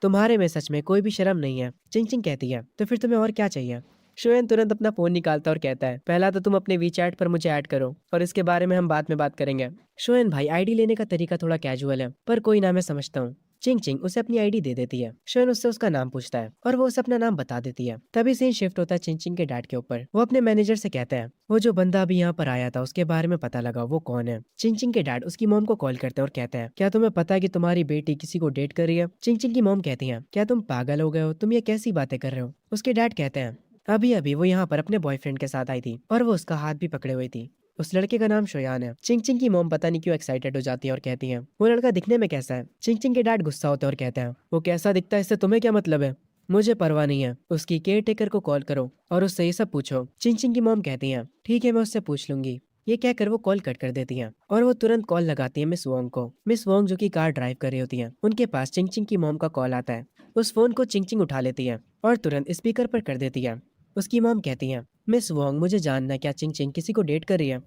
तुम्हारे में सच में कोई भी शर्म नहीं है। चिंग चिंग कहती है, तो फिर तुम्हें और क्या चाहिए? शोएन तुरंत अपना फोन निकालता और कहता है, पहला तो तुम अपने वीचैट पर मुझे ऐड करो और इसके बारे में हम बाद में बात करेंगे। शोएन भाई, आईडी लेने का तरीका थोड़ा कैजुअल है, पर कोई ना, मैं समझता हूँ। चिंग चिंग उसे अपनी आईडी दे देती है। शोएन उससे उसका नाम पूछता है और वो उसे अपना नाम बता देती है। तभी सीन शिफ्ट होता है चिंग चिंग के डैड के ऊपर। वो अपने मैनेजर से कहते हैं, वो जो बंदा अभी यहाँ पर आया था उसके बारे में पता लगा, वो कौन है? चिंग चिंग के डैड उसकी मॉम को कॉल करते हैं और कहते हैं, क्या तुम्हें पता है कि तुम्हारी बेटी किसी को डेट कर रही है? चिंग चिंग की मॉम कहती है, क्या तुम पागल हो गए हो? तुम ये कैसी बातें कर रहे हो? उसके डैड कहते हैं, अभी अभी वो यहाँ पर अपने बॉयफ्रेंड के साथ आई थी और वो उसका हाथ भी पकड़े हुई थी। उस लड़के का नाम शोयान है। चिंग चिंग की मॉम पता नहीं क्यों एक्साइटेड हो जाती है और कहती है, वो लड़का दिखने में कैसा है? चिंग चिंग के डैड गुस्सा होते हैं और कहते हैं, वो कैसा दिखता है इससे तुम्हें क्या मतलब है? मुझे परवाह नहीं है, उसकी केयर टेकर को कॉल करो और उससे ये सब पूछो। चिंग चिंग की मॉम कहती है, ठीक है मैं उससे पूछ लूंगी। ये कहकर वो कॉल कट कर देती हैं और वो तुरंत कॉल लगाती है मिस वोंग को। मिस वोंग जो कि कार ड्राइव कर रही होती है, उनके पास चिंग चिंग की मॉम का कॉल आता है। उस फोन को चिंग चिंग उठा लेती है और तुरंत स्पीकर पर कर देती है। उसकी मॉम कहती है, मिस वोंग मुझे जानना है क्या चिंग चिंग किसी को डेट कर रही है?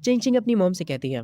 चिंग चिंग अपनी मॉम से कहती है,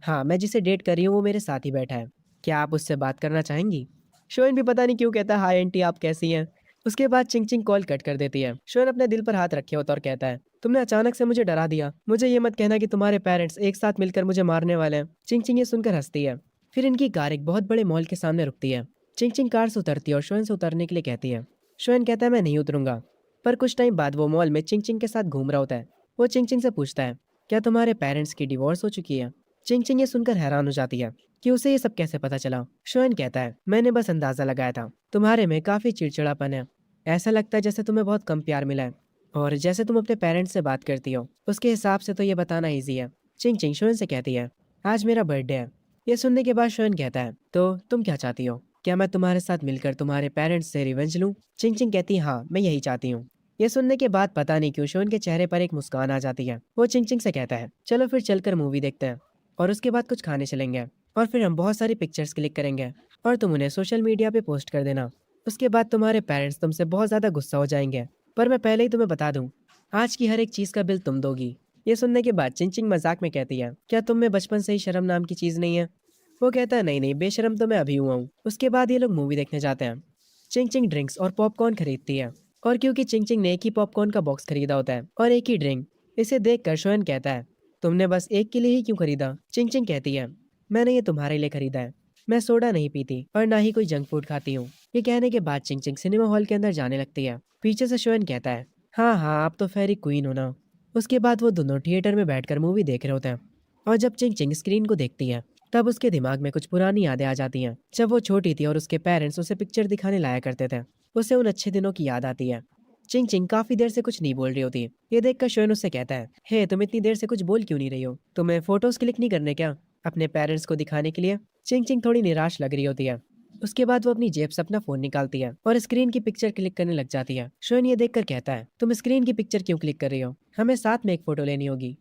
हाँ मैं जिसे डेट कर रही हूँ वो मेरे साथ ही बैठा है, क्या आप उससे बात करना चाहेंगी? शोएन भी पता नहीं क्यों कहता है, हाय आंटी आप कैसी हैं? उसके बाद चिंग चिंग कॉल कट कर देती है। शोएन अपने दिल पर हाथ रखे होता और कहता है, तुमने अचानक से मुझे डरा दिया। मुझे ये मत कहना कि तुम्हारे पेरेंट्स एक साथ मिलकर मुझे मारने वाले हैं। चिंग चिंग ये सुनकर हंसती है। फिर इनकी कार एक बहुत बड़े मॉल के सामने रुकती है। चिंग चिंग कार से उतरती है और शोएन से उतरने के लिए कहती है। शोएन कहता है, मैं नहीं उतरूंगा। पर कुछ टाइम बाद वो मॉल में चिंग चिंग के साथ घूम रहा होता है। वो चिंग चिंग से पूछता है, क्या तुम्हारे पेरेंट्स की डिवोर्स हो चुकी है? चिंग चिंग ये सुनकर हैरान हो जाती है कि उसे ये सब कैसे पता चला। शोएन कहता है, मैंने बस अंदाजा लगाया था, तुम्हारे में काफी चिड़चिड़ापन है। ऐसा लगता है जैसे तुम्हें बहुत कम प्यार मिला है और जैसे तुम अपने पेरेंट्स से बात करती हो उसके हिसाब से तो ये बताना ईजी है। चिंग चिंग शोएन से कहती है, आज मेरा बर्थडे है। ये सुनने के बाद शोएन कहता है, तो तुम क्या चाहती हो? क्या मैं तुम्हारे साथ मिलकर तुम्हारे पेरेंट्स से रिवेंज लूं? चिंग चिंग कहती है, हाँ मैं यही चाहती हूँ। ये सुनने के बाद पता नहीं क्यों शोएन के चेहरे पर एक मुस्कान आ जाती है। वो चिंग चिंग से कहता है, चलो फिर चलकर मूवी देखते हैं और उसके बाद कुछ खाने चलेंगे और फिर हम बहुत सारी पिक्चर्स क्लिक करेंगे और तुम उन्हें सोशल मीडिया पे पोस्ट कर देना। उसके बाद तुम्हारे पेरेंट्स तुमसे बहुत ज़्यादा गुस्सा हो जाएंगे, पर मैं पहले ही तुम्हें बता दूं, आज की हर एक चीज़ का बिल तुम दोगी। ये सुनने के बाद चिंग चिंग मजाक में कहती है, क्या तुम में बचपन से ही शर्म नाम की चीज़ नहीं है? वो कहता है, नहीं नहीं बेशर्म तो मैं अभी हुआ हूँ। उसके बाद ये लोग मूवी देखने जाते हैं। चिंग चिंग ड्रिंक्स और पॉपकॉर्न खरीदती है और क्योंकि चिंग चिंग ने एक ही पॉपकॉर्न का बॉक्स खरीदा होता है और एक ही ड्रिंक, इसे देखकर शोएन कहता है, तुमने बस एक के लिए ही क्यों खरीदा? चिंग चिंग कहती है, मैंने ये तुम्हारे लिए खरीदा है। मैं सोडा नहीं पीती और ना ही कोई जंक फूड खाती हूँ। ये कहने के बाद चिंग चिंग सिनेमा हॉल के अंदर जाने लगती है। पीछे से शोएन कहता है, हाँ हाँ आप तो फेरी क्वीन हो ना। उसके बाद वो दोनों थिएटर में बैठकर मूवी देख रहे होते हैं और जब चिंग चिंग स्क्रीन को देखती है तब उसके दिमाग में कुछ पुरानी यादें आ जाती हैं। जब वो छोटी थी और उसके पेरेंट्स उसे पिक्चर दिखाने लाया करते थे, उसे उन अच्छे दिनों की याद आती है। चिंग चिंग काफी देर से कुछ नहीं बोल रही होती। ये देखकर शोएन उससे कहता है, हे तुम इतनी देर से कुछ बोल क्यों नहीं रही हो? तुम्हें फोटोज क्लिक नहीं करने क्या? अपने पेरेंट्स को दिखाने के लिए चिंग चिंग थोड़ी निराश लग रही होती है। उसके बाद वो अपनी जेब से अपना फोन निकालती है और स्क्रीन की पिक्चर क्लिक करने लग जाती है। शोन ये देखकर कहता है, तुम स्क्रीन की पिक्चर क्यों क्लिक कर रही हो, हमें साथ में एक फोटो लेनी होगी।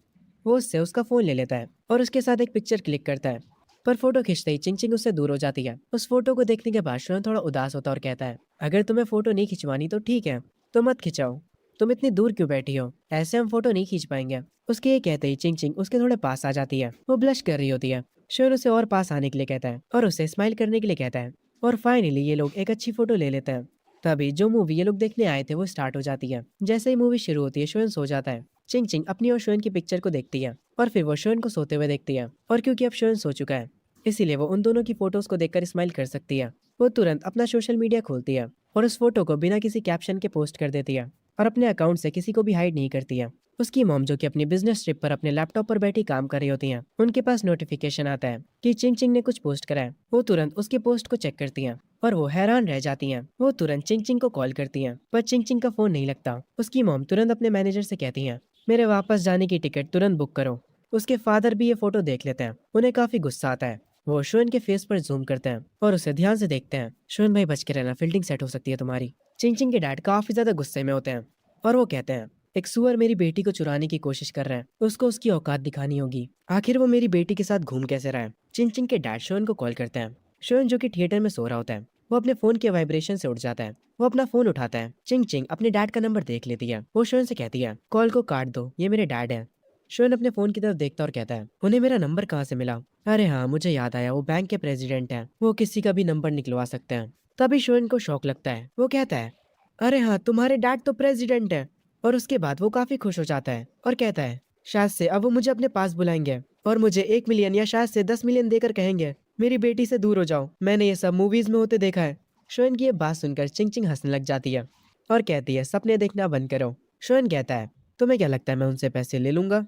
वो उससे उसका फोन ले लेता है और उसके साथ एक पिक्चर क्लिक करता है। पर फोटो खींचते ही चिंग चिंग उससे दूर हो जाती है। उस फोटो को देखने के बाद शोन थोड़ा उदास होता है और कहता है, अगर तुम्हें फोटो नहीं खिंचवानी तो ठीक है, तो मत खिंचाओ। तुम इतनी दूर क्यों बैठी हो, ऐसे हम फोटो नहीं खींच पाएंगे। उसके ये कहते ही चिंग चिंग उसके थोड़े पास आ जाती है। वो ब्लश कर रही होती है। शोन उसे और पास आने के लिए कहता है और उसे स्माइल करने के लिए कहता है। और फाइनली ये लोग एक अच्छी फोटो ले लेते हैं। तभी जो मूवी ये लोग देखने आए थे वो स्टार्ट हो जाती है। जैसे ही मूवी शुरू होती है शोन सो जाता है। चिंग चिंग अपनी और शोन की पिक्चर को देखती है और फिर वो शोन को सोते हुए देखती है। और क्योंकि अब शोन सो चुका है इसीलिए वो उन दोनों की फोटोज को देखकर स्माइल कर सकती है। वो तुरंत अपना सोशल मीडिया खोलती है और उस फोटो को बिना किसी कैप्शन के पोस्ट कर देती है और अपने अकाउंट से किसी को भी हाइड नहीं करती है। उसकी मॉम जो कि अपनी बिजनेस ट्रिप पर अपने लैपटॉप पर बैठी काम कर रही होती हैं, उनके पास नोटिफिकेशन आता है कि चिंग चिंग ने कुछ पोस्ट करा है। वो तुरंत उसके पोस्ट को चेक करती हैं और वो हैरान रह जाती हैं। वो तुरंत चिंग चिंग को कॉल करती हैं पर चिंग चिंग का फोन नहीं लगता। उसकी मॉम तुरंत अपने मैनेजर से कहती हैं, मेरे वापस जाने की टिकट तुरंत बुक करो। उसके फादर भी ये फोटो देख लेते हैं। उन्हें काफी गुस्सा आता है। वो शोन के फेस पर जूम करते हैं और उसे ध्यान से देखते हैं। शोन भाई बच के रहना, फील्डिंग सेट हो सकती है तुम्हारी। चिंग चिंग के डैड काफी ज्यादा गुस्से में होते हैं और वो कहते हैं, एक सुअर मेरी बेटी को चुराने की कोशिश कर रहा है, उसको उसकी औकात दिखानी होगी। आखिर वो मेरी बेटी के साथ घूम कैसे रहा है। चिंग चिंग के डैड शोन को कॉल करते हैं। शोन जो कि थिएटर में सो रहा होता है वो अपने फोन के वाइब्रेशन से उठ जाता है। वो अपना फोन उठाता है। चिंग चिंग अपने डैड का नंबर देख लेती है। वो शोन से कहती है, कॉल को काट दो, ये मेरे डैड है। शोन अपने फोन की तरफ देखता और कहता है, उन्हें मेरा नंबर कहाँ से मिला। अरे हाँ, मुझे याद आया, वो बैंक के प्रेसिडेंट है, वो किसी का भी नंबर निकलवा सकते हैं। तभी शोन को शौक लगता है। वो कहता है, अरे हाँ, तुम्हारे डैड तो प्रेसिडेंट है। और उसके बाद वो काफी खुश हो जाता है और कहता है, शायद से अब वो मुझे अपने पास बुलाएंगे और मुझे 1 मिलियन या शायद से 10 मिलियन देकर कहेंगे, मेरी बेटी से दूर हो जाओ, मैंने ये सब मूवीज में होते देखा है। शोन की ये बात सुनकर चिंग चिंग हंसने लग जाती है और कहती है, सपने देखना बंद करो। शोन कहता है, तुम्हें क्या लगता है मैं उनसे पैसे ले लूंगा।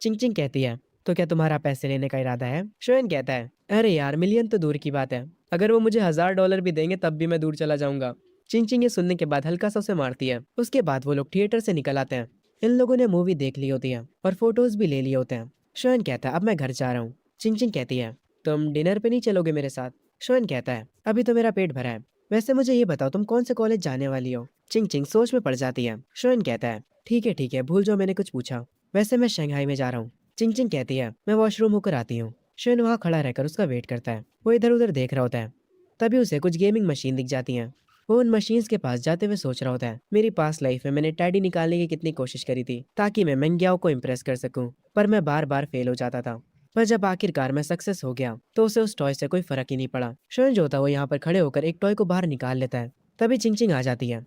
चिंग चिंग कहती है, तो क्या तुम्हारा पैसे लेने का इरादा है। शोन कहता है, अरे यार, मिलियन तो दूर की बात है, अगर वो मुझे $1000 भी देंगे तब भी मैं दूर चला जाऊंगा। चिंग चिंग ये सुनने के बाद हल्का सा उसे मारती है। उसके बाद वो लोग थिएटर से निकल आते हैं। इन लोगों ने मूवी देख ली होती है और फोटोज भी ले लिए होते हैं। शोन कहता है, अब मैं घर जा रहा हूँ। चिंग चिंग कहती है, तुम डिनर पे नहीं चलोगे मेरे साथ। शोन कहता है, अभी तो मेरा पेट भरा है, वैसे मुझे ये बताओ तुम कौन से कॉलेज जाने वाली हो। चिंग चिंग सोच में पड़ जाती है। शोन कहता है, ठीक है, भूल जाओ मैंने कुछ पूछा, वैसे मैं शंघाई में जा रहा हूँ। चिंग चिंग कहती है, मैं वॉशरूम होकर आती हूँ। शोन वहाँ खड़ा रहकर उसका वेट करता है। वो इधर उधर देख रहा होता है। तभी उसे कुछ गेमिंग मशीन दिख जाती हैं। वो उन मशीन्स के पास जाते हुए सोच रहा होता है, मेरी पास्ट लाइफ में मैंने टैडी निकालने की कितनी कोशिश करी थी ताकि मैं मंग्याओ को इम्प्रेस कर सकूं, पर मैं बार बार फेल हो जाता था। पर जब आखिरकार मैं सक्सेस हो गया तो उसे उस टॉय से कोई फर्क ही नहीं पड़ा। शोन जो था वो यहाँ पर खड़े होकर एक टॉय को बाहर निकाल लेता है। तभी चिंग चिंग आ जाती है।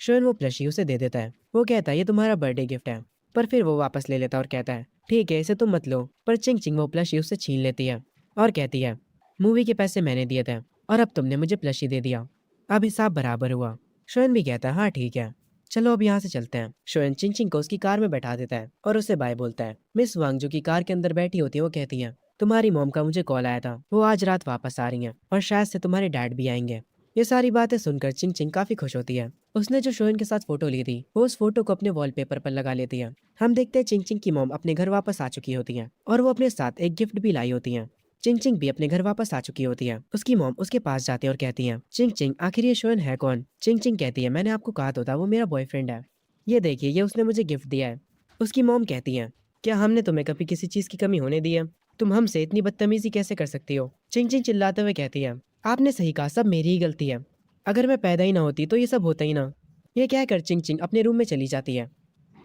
शोन वो प्लशी उसे दे देता है। वो कहता है, ये तुम्हारा बर्थडे गिफ्ट है। पर फिर वो वापस ले लेता है और कहता है, ठीक है, इसे तुम मत लो। पर चिंग चिंग वो प्लशी उससे छीन लेती है और कहती है, मूवी के पैसे मैंने दिए थे और अब तुमने मुझे प्लशी दे दिया, अब हिसाब बराबर हुआ। शोएन भी कहता है, हाँ ठीक है, चलो अब यहाँ से चलते हैं। शोएन चिंग चिंग को उसकी कार में बैठा देता है और उसे बाय बोलता है। मिस वांग जो कि कार के अंदर बैठी होती है वो कहती है, तुम्हारी मॉम का मुझे कॉल आया था, वो आज रात वापस आ रही हैं और शायद से तुम्हारे डैड भी आएंगे। ये सारी बातें सुनकर चिंग चिंग काफी खुश होती है। उसने जो शोएन के साथ फोटो ली थी वो उस फोटो को अपने वॉलपेपर पर लगा लेती है। हम देखते हैं चिंग चिंग की मॉम अपने घर वापस आ चुकी होती है और वो अपने साथ एक गिफ्ट भी लाई होती है। चिंग चिंग भी अपने घर वापस आ चुकी होती है। उसकी मॉम उसके पास जाती है और कहती है, चिंग चिंग आखिर ये शोएन है कौन। चिंग चिंग कहती है, मैंने आपको कहा तो था वो मेरा बॉयफ्रेंड है, ये देखिए ये उसने मुझे गिफ्ट दिया है। उसकी मॉम कहती है, क्या हमने तुम्हें कभी किसी चीज की कमी होने दी है, तुम हमसे इतनी बदतमीजी कैसे कर सकती हो। चिंग चिंग चिल्लाते हुए कहती है, आपने सही कहा, सब मेरी ही गलती है, अगर मैं पैदा ही ना होती तो ये सब होता ही ना। ये कहकर चिंग चिंग अपने रूम में चली जाती है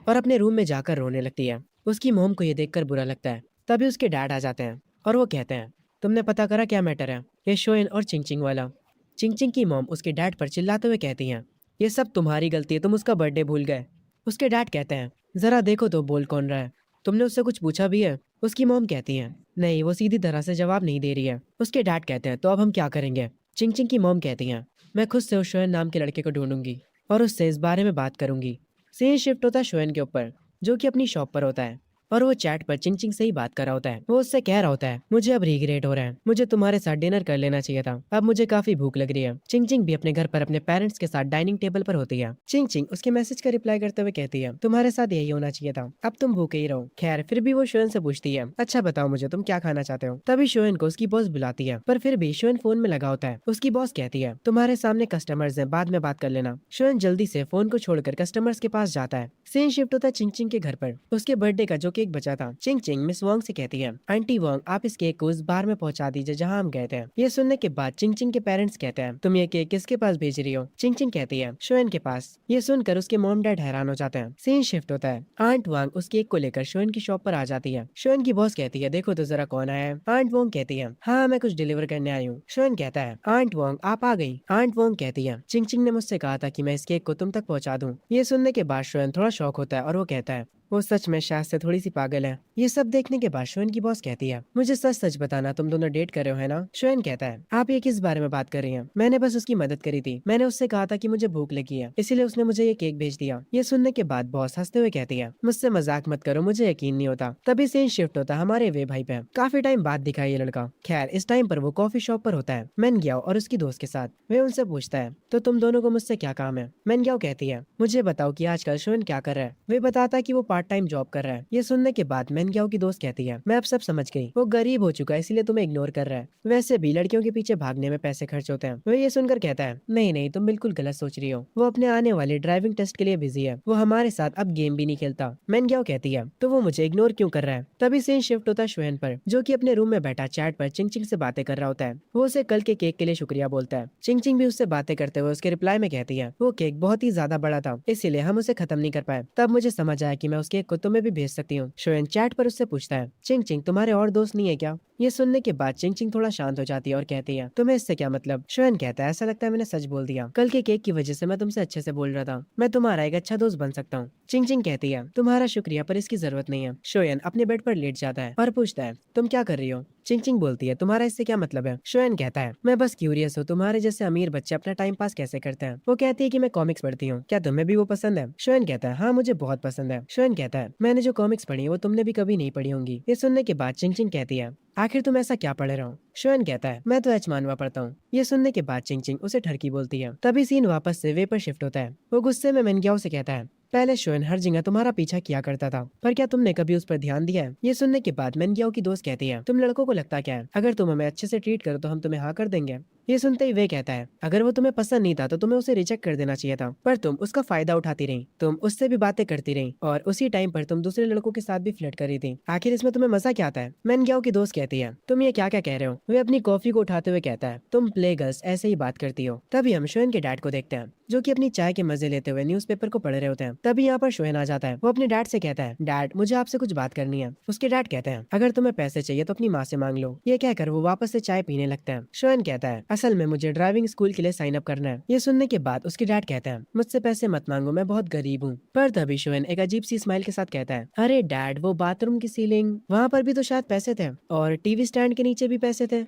और अपने रूम में जाकर रोने लगती है। उसकी मॉम को ये देखकर बुरा लगता है। तभी उसके डैड आ जाते हैं और वो कहते हैं, तुमने पता करा क्या मैटर है, ये शोएन और चिंग चिंग वाला। चिंग चिंग की मॉम उसके डैड पर चिल्लाते हुए कहती हैं, ये सब तुम्हारी गलती है, तुम उसका बर्थडे भूल गए। उसके डैड कहते हैं, जरा देखो तो बोल कौन रहा है, तुमने उससे कुछ पूछा भी है। उसकी मॉम कहती हैं, नहीं, वो सीधी तरह से जवाब नहीं दे रही है। उसके डैड कहते हैं, तो अब हम क्या करेंगे। चिंग चिंग की मॉम कहती हैं, मैं खुद से उस शोएन नाम के लड़के को ढूंढूंगी और उससे इस बारे में बात करूंगी। सीन शिफ्ट होता है शोएन के ऊपर जो कि अपनी शॉप पर होता है और वो चैट पर चिंग चिंग से ही बात कर रहा होता है। वो उससे कह रहा होता है, मुझे अब रिग्रेट हो रहा है, मुझे तुम्हारे साथ डिनर कर लेना चाहिए था, अब मुझे काफी भूख लग रही है। चिंग चिंग भी अपने घर पर अपने पेरेंट्स के साथ डाइनिंग टेबल पर होती है। चिंग चिंग उसके मैसेज का रिप्लाई करते हुए कहती है, तुम्हारे साथ यही होना चाहिए था, अब तुम भूखे ही रहो। खैर फिर भी वो शोएन से पूछती है, अच्छा बताओ मुझे तुम क्या खाना चाहते हो। तभी शोएन को उसकी बॉस बुलाती है, पर फिर भी शोएन फोन में लगा होता है। उसकी बॉस कहती है, तुम्हारे सामने कस्टमर्स हैं, बाद में बात कर लेना। शोएन जल्दी से फोन को छोड़कर कस्टमर्स के पास जाता है। सीन शिफ्ट होता है चिंग चिंग के घर पर। उसके बर्थडे का जो केक बचा था। चिंग चिंग मिस वोंग से कहती है, आंटी वोंग आप इस केक को उस बार में पहुंचा दीजिए जहां हम गए थे। ये सुनने के बाद चिंग चिंग के पेरेंट्स कहते हैं, तुम ये केक किसके पास भेज रही हो। चिंग चिंग कहती है, शोएन के पास। ये सुनकर उसके मॉम डैड हैरान हो जाते हैं। सीन शिफ्ट होता है। आंट वांग उस केक को लेकर शोएन की शॉप पर आ जाती है। शोएन की बॉस कहती है, देखो तो जरा कौन आया है। आंट वोंग कहती है, हाँ मैं कुछ डिलीवर करने आई हूँ। शोएन कहता है, आंट वोंग आप आ गई। आंट वोंग कहती है, चिंग चिंग ने मुझसे कहा था कि मैं इस केक को तुम तक पहुंचा दूं। ये सुनने के बाद शोएन थोड़ा शॉक होता है और वो कहता है, वो सच में शायद से थोड़ी सी पागल है। ये सब देखने के बाद शोएन की बॉस कहती है, मुझे सच सच बताना तुम दोनों डेट कर रहे हो है ना। शोएन कहता है, आप ये किस बारे में बात कर रही हैं, मैंने बस उसकी मदद करी थी। मैंने उससे कहा था कि मुझे भूख लगी है, इसीलिए उसने मुझे ये केक भेज दिया। ये सुनने के बाद बॉस हंसते हुए कहती है, मुझसे मजाक मत करो, मुझे यकीन नहीं होता। तभी सीन शिफ्ट होता है हमारे वे भाई पे। काफी टाइम बाद दिखा है ये लड़का। खैर इस टाइम पर वो कॉफी शॉप पर होता है मैन ग्याओ और उसकी दोस्त के साथ। वे उनसे पूछता है, तो तुम दोनों को मुझसे क्या काम है। मैन ग्याओ कहती है, मुझे बताओ कि आजकल शोएन क्या कर रहा है। वे बताता है कि वो पार्ट टाइम जॉब कर रहा है। ये सुनने के बाद मैन ग्याओ की दोस्त कहती है, मैं अब सब समझ गई, वो गरीब हो चुका है इसीलिए तुम्हें इग्नोर कर रहा है। वैसे भी लड़कियों के पीछे भागने में पैसे खर्च होते हैं। वो ये सुनकर कहता है, नहीं नहीं तुम बिल्कुल गलत सोच रही हो, वो अपने आने वाले ड्राइविंग टेस्ट के लिए बिजी है, वो हमारे साथ अब गेम भी नहीं खेलता। मैन ग्याओ कहती है, तो वो मुझे इग्नोर क्यों कर रहा है। तभी सीन शिफ्ट होता है शोएन पर, जो कि अपने रूम में बैठा चैट पर चिंग चिंग से बातें कर रहा होता है। वो उसे कल के केक के लिए शुक्रिया बोलता है। चिंग चिंग भी उससे बातें करते हुए उसके रिप्लाई में कहती है, वो केक बहुत ही ज्यादा बड़ा था इसीलिए हम उसे खत्म नहीं कर पाए। तब मुझे समझ आया कि मैं उस केक को तुम्हें भी भेज सकती हूँ। शोएन चैट पर उससे पूछता है, चिंग चिंग तुम्हारे और दोस्त नहीं है क्या। ये सुनने के बाद चिंग चिंग थोड़ा शांत हो जाती है और कहती है, तुम्हें इससे क्या मतलब। शोएन कहता है, ऐसा लगता है मैंने सच बोल दिया, कल के केक की वजह से मैं तुमसे अच्छे से बोल रहा था, मैं तुम्हारा एक अच्छा दोस्त बन सकता हूँ। चिंग चिंग कहती है, तुम्हारा शुक्रिया पर इसकी जरूरत नहीं है। शोएन अपने बेड पर लेट जाता है और पूछता है, तुम क्या कर रही हो। चिंग चिंग बोलती है, तुम्हारा इससे क्या मतलब है। शोएन कहता है, मैं बस क्यूरियस हूँ तुम्हारे जैसे अमीर बच्चे अपना टाइम पास कैसे करते हैं। वो कहती है कि मैं कॉमिक्स पढ़ती हूँ, क्या तुम्हें भी वो पसंद है। शोएन कहता है, हाँ मुझे बहुत पसंद है। शोएन कहता है, मैंने जो कॉमिक्स पढ़ी है वो तुमने भी कभी नहीं पढ़ी होंगी। ये सुनने के बाद चिंग चिंग कहती है, आखिर तुम ऐसा क्या पढ़ रहे हो। शोएन कहता है, मैं तो एच मानवा पढ़ता हूँ। ये सुनने के बाद चिंग चिंग उसे ठरकी बोलती है। तभी सीन वापस से वे पर शिफ्ट होता है। वो गुस्से में मेनग्याओ से कहता है, पहले शोएन हर जगह तुम्हारा पीछा किया करता था, पर क्या तुमने कभी उस पर ध्यान दिया है। ये सुनने के बाद मेनग्याओ की दोस्त कहती है, तुम लड़कों को लगता क्या है, अगर तुम हमें अच्छे से ट्रीट करो तो हम तुम्हें हाँ कर देंगे। ये सुनते ही वे कहता है, अगर वो तुम्हें पसंद नहीं था तो तुम्हें उसे रिजेक्ट कर देना चाहिए था, पर तुम उसका फायदा उठाती रही, तुम उससे भी बातें करती रही और उसी टाइम पर तुम दूसरे लड़कों के साथ भी फ्लर्ट कर रही थी। आखिर इसमें तुम्हें मजा क्या आता है। मेनग्याओ की दोस्त कहती है, तुम ये क्या क्या कह रहे हो। वे अपनी कॉफी को उठाते हुए कहता है, तुम प्ले गर्ल्स ऐसे ही बात करती हो। तभी हम शोएन के डैड को देखते हैं, जो कि अपनी चाय के मजे लेते हुए न्यूज़पेपर को पढ़ रहे होते हैं। तभी यहाँ पर शोएन आ जाता है। वो अपने डैड से कहता है, डैड मुझे आपसे कुछ बात करनी है। उसके डैड कहते हैं, अगर तुम्हें पैसे चाहिए तो अपनी माँ से मांग लो। ये कहकर वो वापस से चाय पीने लगते हैं। शोएन कहता है, असल में मुझे ड्राइविंग स्कूल के लिए साइन अप करना है। ये सुनने के बाद उसके डैड कहते हैं, मुझसे पैसे मत मांगो, मैं बहुत गरीब हूँ। पर तभी शोएन एक अजीब सी स्माइल के साथ कहता है, अरे डैड वो बाथरूम की सीलिंग वहाँ पर भी तो शायद पैसे थे और टीवी स्टैंड के नीचे भी पैसे थे।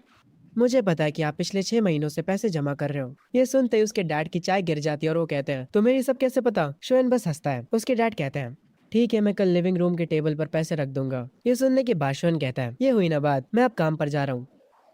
मुझे पता है कि आप पिछले 6 महीनों से पैसे जमा कर रहे हो। ये सुनते ही उसके डैड की चाय गिर जाती है और वो कहते हैं, तुम्हें ये सब कैसे पता। शोएन बस हंसता है। उसके डैड कहते हैं, ठीक है मैं कल लिविंग रूम के टेबल पर पैसे रख दूंगा। ये सुनने के बाद शोएन कहता है, ये हुई ना बात, मैं अब काम पर जा रहा हूँ।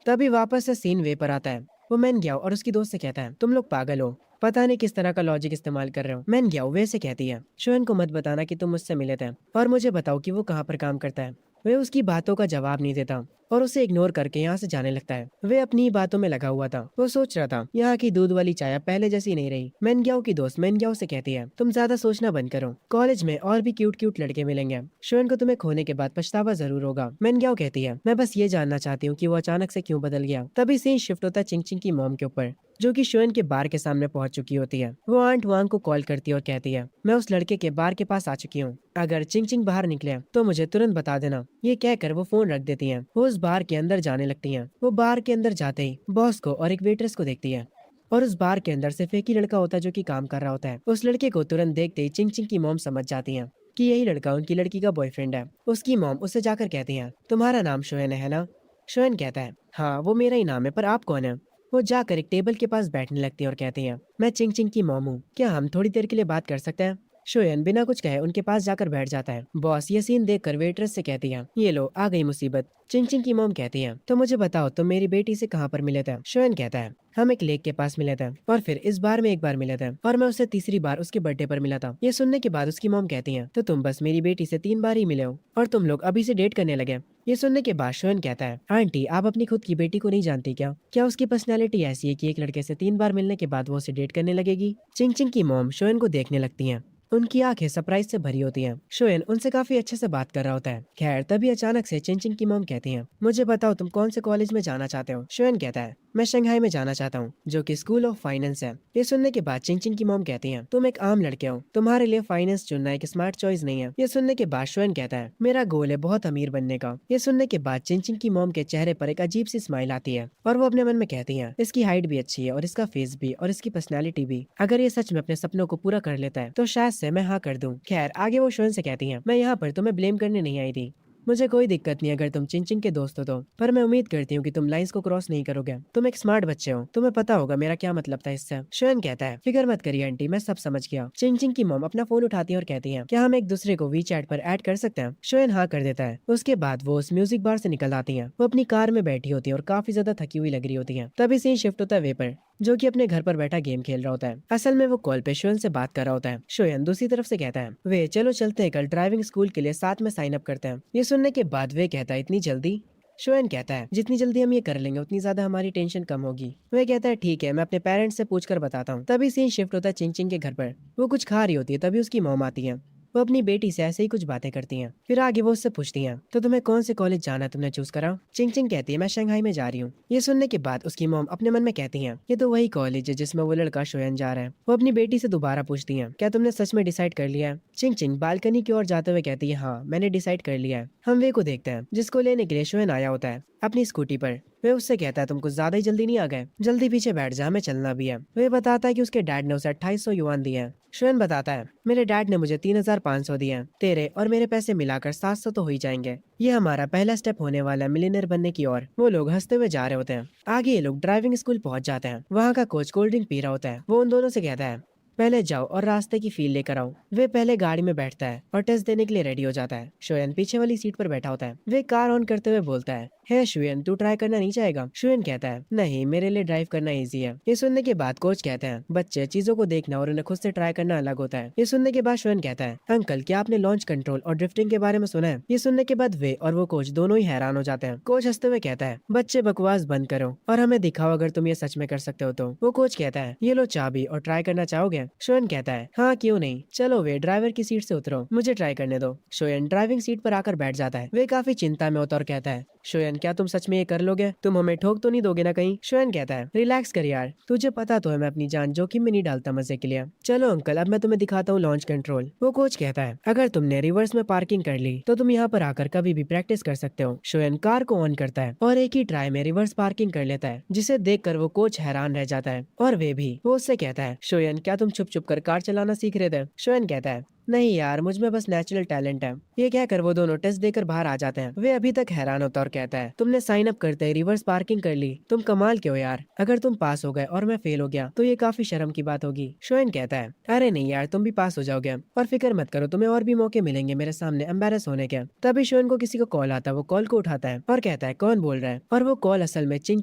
तभी वापस से सीन वे पर आता है। वो मैन ग्याओ और उसकी दोस्त से कहता है, तुम लोग पागल हो, पता नहीं किस तरह का लॉजिक इस्तेमाल कर रहे हो। मैन ग्याओ वे से कहती है, शोएन को मत बताना कि तुम मुझसे मिले थे और मुझे बताओ कि वो कहाँ पर काम करता है। वे उसकी बातों का जवाब नहीं देता और उसे इग्नोर करके यहाँ से जाने लगता है। वे अपनी ही बातों में लगा हुआ था। वो सोच रहा था, यहाँ की दूध वाली चाय अब पहले जैसी नहीं रही। मेनग्याओ की दोस्त मेनग्याओ से कहती है, तुम ज्यादा सोचना बंद करो, कॉलेज में और भी क्यूट क्यूट लड़के मिलेंगे। शोएन को तुम्हें खोने के बाद पछतावा जरूर होगा। मेनग्याओ कहती है, मैं बस ये जानना चाहती हूँ कि वो अचानक से क्यों बदल गया। तभी सीन शिफ्ट होता है चिंग चिंग की मॉम के ऊपर, जो कि शोएन के बार के सामने पहुंच चुकी होती है। वो आंट वांग को कॉल करती है और कहती है, मैं उस लड़के के बार के पास आ चुकी हूँ, अगर चिंग चिंग बाहर निकले तो मुझे तुरंत बता देना। ये कहकर वो फोन रख देती हैं। वो उस बार के अंदर जाने लगती हैं। वो बार के अंदर जाते ही बॉस को और एक वेट्रेस को देखती है और उस बार के अंदर सिर्फ एक ही लड़का होता है जो कि काम कर रहा होता है। उस लड़के को तुरंत देखते ही चिंग चिंग की मॉम समझ जाती है कि यही लड़का उनकी लड़की का बॉयफ्रेंड है। उसकी मॉम उससे जाकर कहती है, तुम्हारा नाम शोएन है ना। शोएन कहता है, हाँ वो मेरा ही नाम है, पर आप कौन है। वो जाकर एक टेबल के पास बैठने लगती है और कहती है, मैं चिंग चिंग की मॉम हूँ, क्या हम थोड़ी देर के लिए बात कर सकते हैं। शोयन बिना कुछ कहे उनके पास जाकर बैठ जाता है। बॉस ये सीन देखकर वेट्रेस से कहती है, ये लो आ गई मुसीबत। चिंग चिंग की मॉम कहती है, तो मुझे बताओ तुम मेरी बेटी से कहाँ पर मिले थे? शोयन कहता है, हम एक लेक के पास मिले थे और फिर इस बार में एक बार मिले थे और मैं उससे तीसरी बार उसके बर्थडे पर मिला था। ये सुनने के बाद उसकी मॉम कहती है, तो तुम बस मेरी बेटी से 3 बार ही मिले हो और तुम लोग अभी से डेट करने लगे? ये सुनने के बाद शोयन कहता है, आंटी आप अपनी खुद की बेटी को नहीं जानती क्या? क्या उसकी पर्सनैलिटी ऐसी है कि एक लड़के से 3 बार मिलने के बाद वो उसे डेट करने लगेगी? चिंग चिंग की मॉम शोयन को देखने लगती है। उनकी आंखें सरप्राइज से भरी होती हैं। शोयन उनसे काफी अच्छे से बात कर रहा होता है। खैर तभी अचानक से चिंग चिंग की मॉम कहती हैं, मुझे बताओ तुम कौन से कॉलेज में जाना चाहते हो? शोयन कहता है, मैं शंघाई में जाना चाहता हूँ, जो कि स्कूल ऑफ फाइनेंस है। ये सुनने के बाद चिंग चिंग की मॉम कहती हैं, तुम एक आम लड़के हो, तुम्हारे लिए फाइनेंस चुनना एक स्मार्ट चॉइस नहीं है। ये सुनने के बाद शोयन कहता है, मेरा गोल है बहुत अमीर बनने का। ये सुनने के बाद चिंग चिंग की मॉम के चेहरे पर एक अजीब सी स्माइल आती है और वो अपने मन में कहती है, इसकी हाइट भी अच्छी है और इसका फेस भी और इसकी पर्सनैलिटी भी। अगर ये सच में अपने सपनों को पूरा कर लेता है तो शायद से मैं हाँ कर दूं। खैर आगे वो शोयन से कहती हैं, मैं यहाँ पर तुम्हें ब्लेम करने नहीं आई थी। मुझे कोई दिक्कत नहीं अगर तुम चिंग चिंग के दोस्त हो तो, पर मैं उम्मीद करती हूँ कि तुम लाइंस को क्रॉस नहीं करोगे। तुम एक स्मार्ट बच्चे हो, तुम्हें पता होगा मेरा क्या मतलब था इससे। शोयन कहता है, फिक्र मत करिए आंटी, मैं सब समझ गया। चिंग चिंग की मॉम अपना फोन उठाती है और कहती है, क्या हम एक दूसरे को वी चैट पर ऐड कर सकते हैं? शोयन हाँ कर देता है। उसके बाद वो उस म्यूजिक बार से निकल आती है। वो अपनी कार में बैठी होती है और काफी ज्यादा थकी हुई लग रही होती है। तभी सीन शिफ्ट होता है वे पर, जो कि अपने घर पर बैठा गेम खेल रहा होता है। असल में वो कॉल पे शोयन से बात कर रहा होता है। शोयन दूसरी तरफ से कहता है, वे चलो चलते हैं, कल ड्राइविंग स्कूल के लिए साथ में साइन अप करते हैं। ये सुनने के बाद वे कहता है, इतनी जल्दी? शोयन कहता है, जितनी जल्दी हम ये कर लेंगे उतनी ज्यादा हमारी टेंशन कम होगी। वे कहता है, ठीक है मैं अपने पेरेंट्स से पूछकर बताता हूँ। तभी सीन शिफ्ट होता है चिंग चिंग के घर पर। वो कुछ खा रही होती है, तभी उसकी मॉम आती है। वो अपनी बेटी से ऐसे ही कुछ बातें करती हैं। फिर आगे वो उससे पूछती हैं, तो तुम्हें कौन से कॉलेज जाना तुमने चूज करा? चिंग चिंग कहती है, मैं शंघाई में जा रही हूँ। ये सुनने के बाद उसकी मॉम अपने मन में कहती हैं, ये तो वही कॉलेज है जिसमें वो लड़का शोयन जा रहा है। वो अपनी बेटी से दोबारा पूछती हैं, क्या तुमने सच में डिसाइड कर लिया है? चिंग चिंग बालकनी की ओर जाते हुए कहती है, हाँ मैंने डिसाइड कर लिया है। हम वे को देखते हैं जिसको लेने के लिए शोयन आया होता है अपनी स्कूटी पर। वे उससे कहता है, तुम कुछ ज्यादा ही जल्दी नहीं आ गए? जल्दी पीछे बैठ जा, हमें चलना भी है। वे बताता है कि उसके डैड ने उसे 2800 युआन दिए हैं। शोयन बताता है, मेरे डैड ने मुझे 3500 दिए हैं। तेरे और मेरे पैसे मिलाकर 700 तो हो ही जाएंगे। ये हमारा पहला स्टेप होने वाला है मिलियनर बनने की ओर। वो लोग हंसते हुए जा रहे होते हैं। आगे ये लोग ड्राइविंग स्कूल पहुंच जाते हैं। वहाँ का कोच कोल्ड ड्रिंक पी रहा होता है। वो उन दोनों से कहता है, पहले जाओ और रास्ते की फील लेकर आओ। वे पहले गाड़ी में बैठता है और टेस्ट देने के लिए रेडी हो जाता है। शोयन पीछे वाली सीट पर बैठा होता है। वे कार ऑन करते हुए बोलता है, हे शोयन तू ट्राई करना नहीं चाहेगा? शोयन कहता है, नहीं मेरे लिए ड्राइव करना इजी है। ये सुनने के बाद कोच कहते हैं, बच्चे चीजों को देखना और उन्हें खुद से ट्राई करना अलग होता है। ये सुनने के बाद शोयन कहता है, अंकल क्या आपने लॉन्च कंट्रोल और ड्रिफ्टिंग के बारे में सुना है? ये सुनने के बाद वे और वो कोच दोनों ही हैरान हो जाते हैं। कोच हंसते हुए कहता है, बच्चे बकवास बंद करो और हमें दिखाओ अगर तुम ये सच में कर सकते हो तो। वो कोच कहता है, ये लो चाबी और ट्राई करना चाहोगे? शोयन कहता है, हाँ क्यों नहीं, चलो वे ड्राइवर की सीट से उतरो, मुझे ट्राई करने दो। शोयन ड्राइविंग सीट पर आकर बैठ जाता है। वे काफी चिंता में होता और कहता है, शोयन क्या तुम सच में ये कर लोगे? तुम हमें ठोक तो नहीं दोगे ना कहीं? शोयन कहता है, रिलैक्स कर यार, तुझे पता तो है मैं अपनी जान जोखिम में नहीं डालता मजे के लिए। चलो अंकल अब मैं तुम्हें दिखाता हूँ लॉन्च कंट्रोल। वो कोच कहता है, अगर तुमने रिवर्स में पार्किंग कर ली तो तुम यहाँ पर आकर कभी भी प्रैक्टिस कर सकते हो। शोयन कार को ऑन करता है और एक ही ट्राई में रिवर्स पार्किंग कर लेता है, जिसे देखकर वो कोच हैरान रह जाता है और वे भी। वो उससे कहता है, शोयन क्या तुम छुप छुप कर कार चलाना सीख रहे थे? शोयन कहता है, नहीं यार मुझ में बस नेचुरल टैलेंट है। ये कहकर वो दोनों टेस्ट देकर बाहर आ जाते हैं। वे अभी तक हैरान होता और कहता है, तुमने साइन अप करते ही रिवर्स पार्किंग कर ली, तुम कमाल के हो यार। अगर तुम पास हो गए और मैं फेल हो गया तो ये काफी शर्म की बात होगी। शोयन कहता है, अरे नहीं यार तुम भी पास हो जाओगे और फिक्र मत करो, तुम्हें और भी मौके मिलेंगे मेरे सामने एम्बेरस होने के। तभी शोयन को किसी को कॉल आता है। वो कॉल को उठाता है और कहता है, कौन बोल रहा है? और वो कॉल असल में चिंग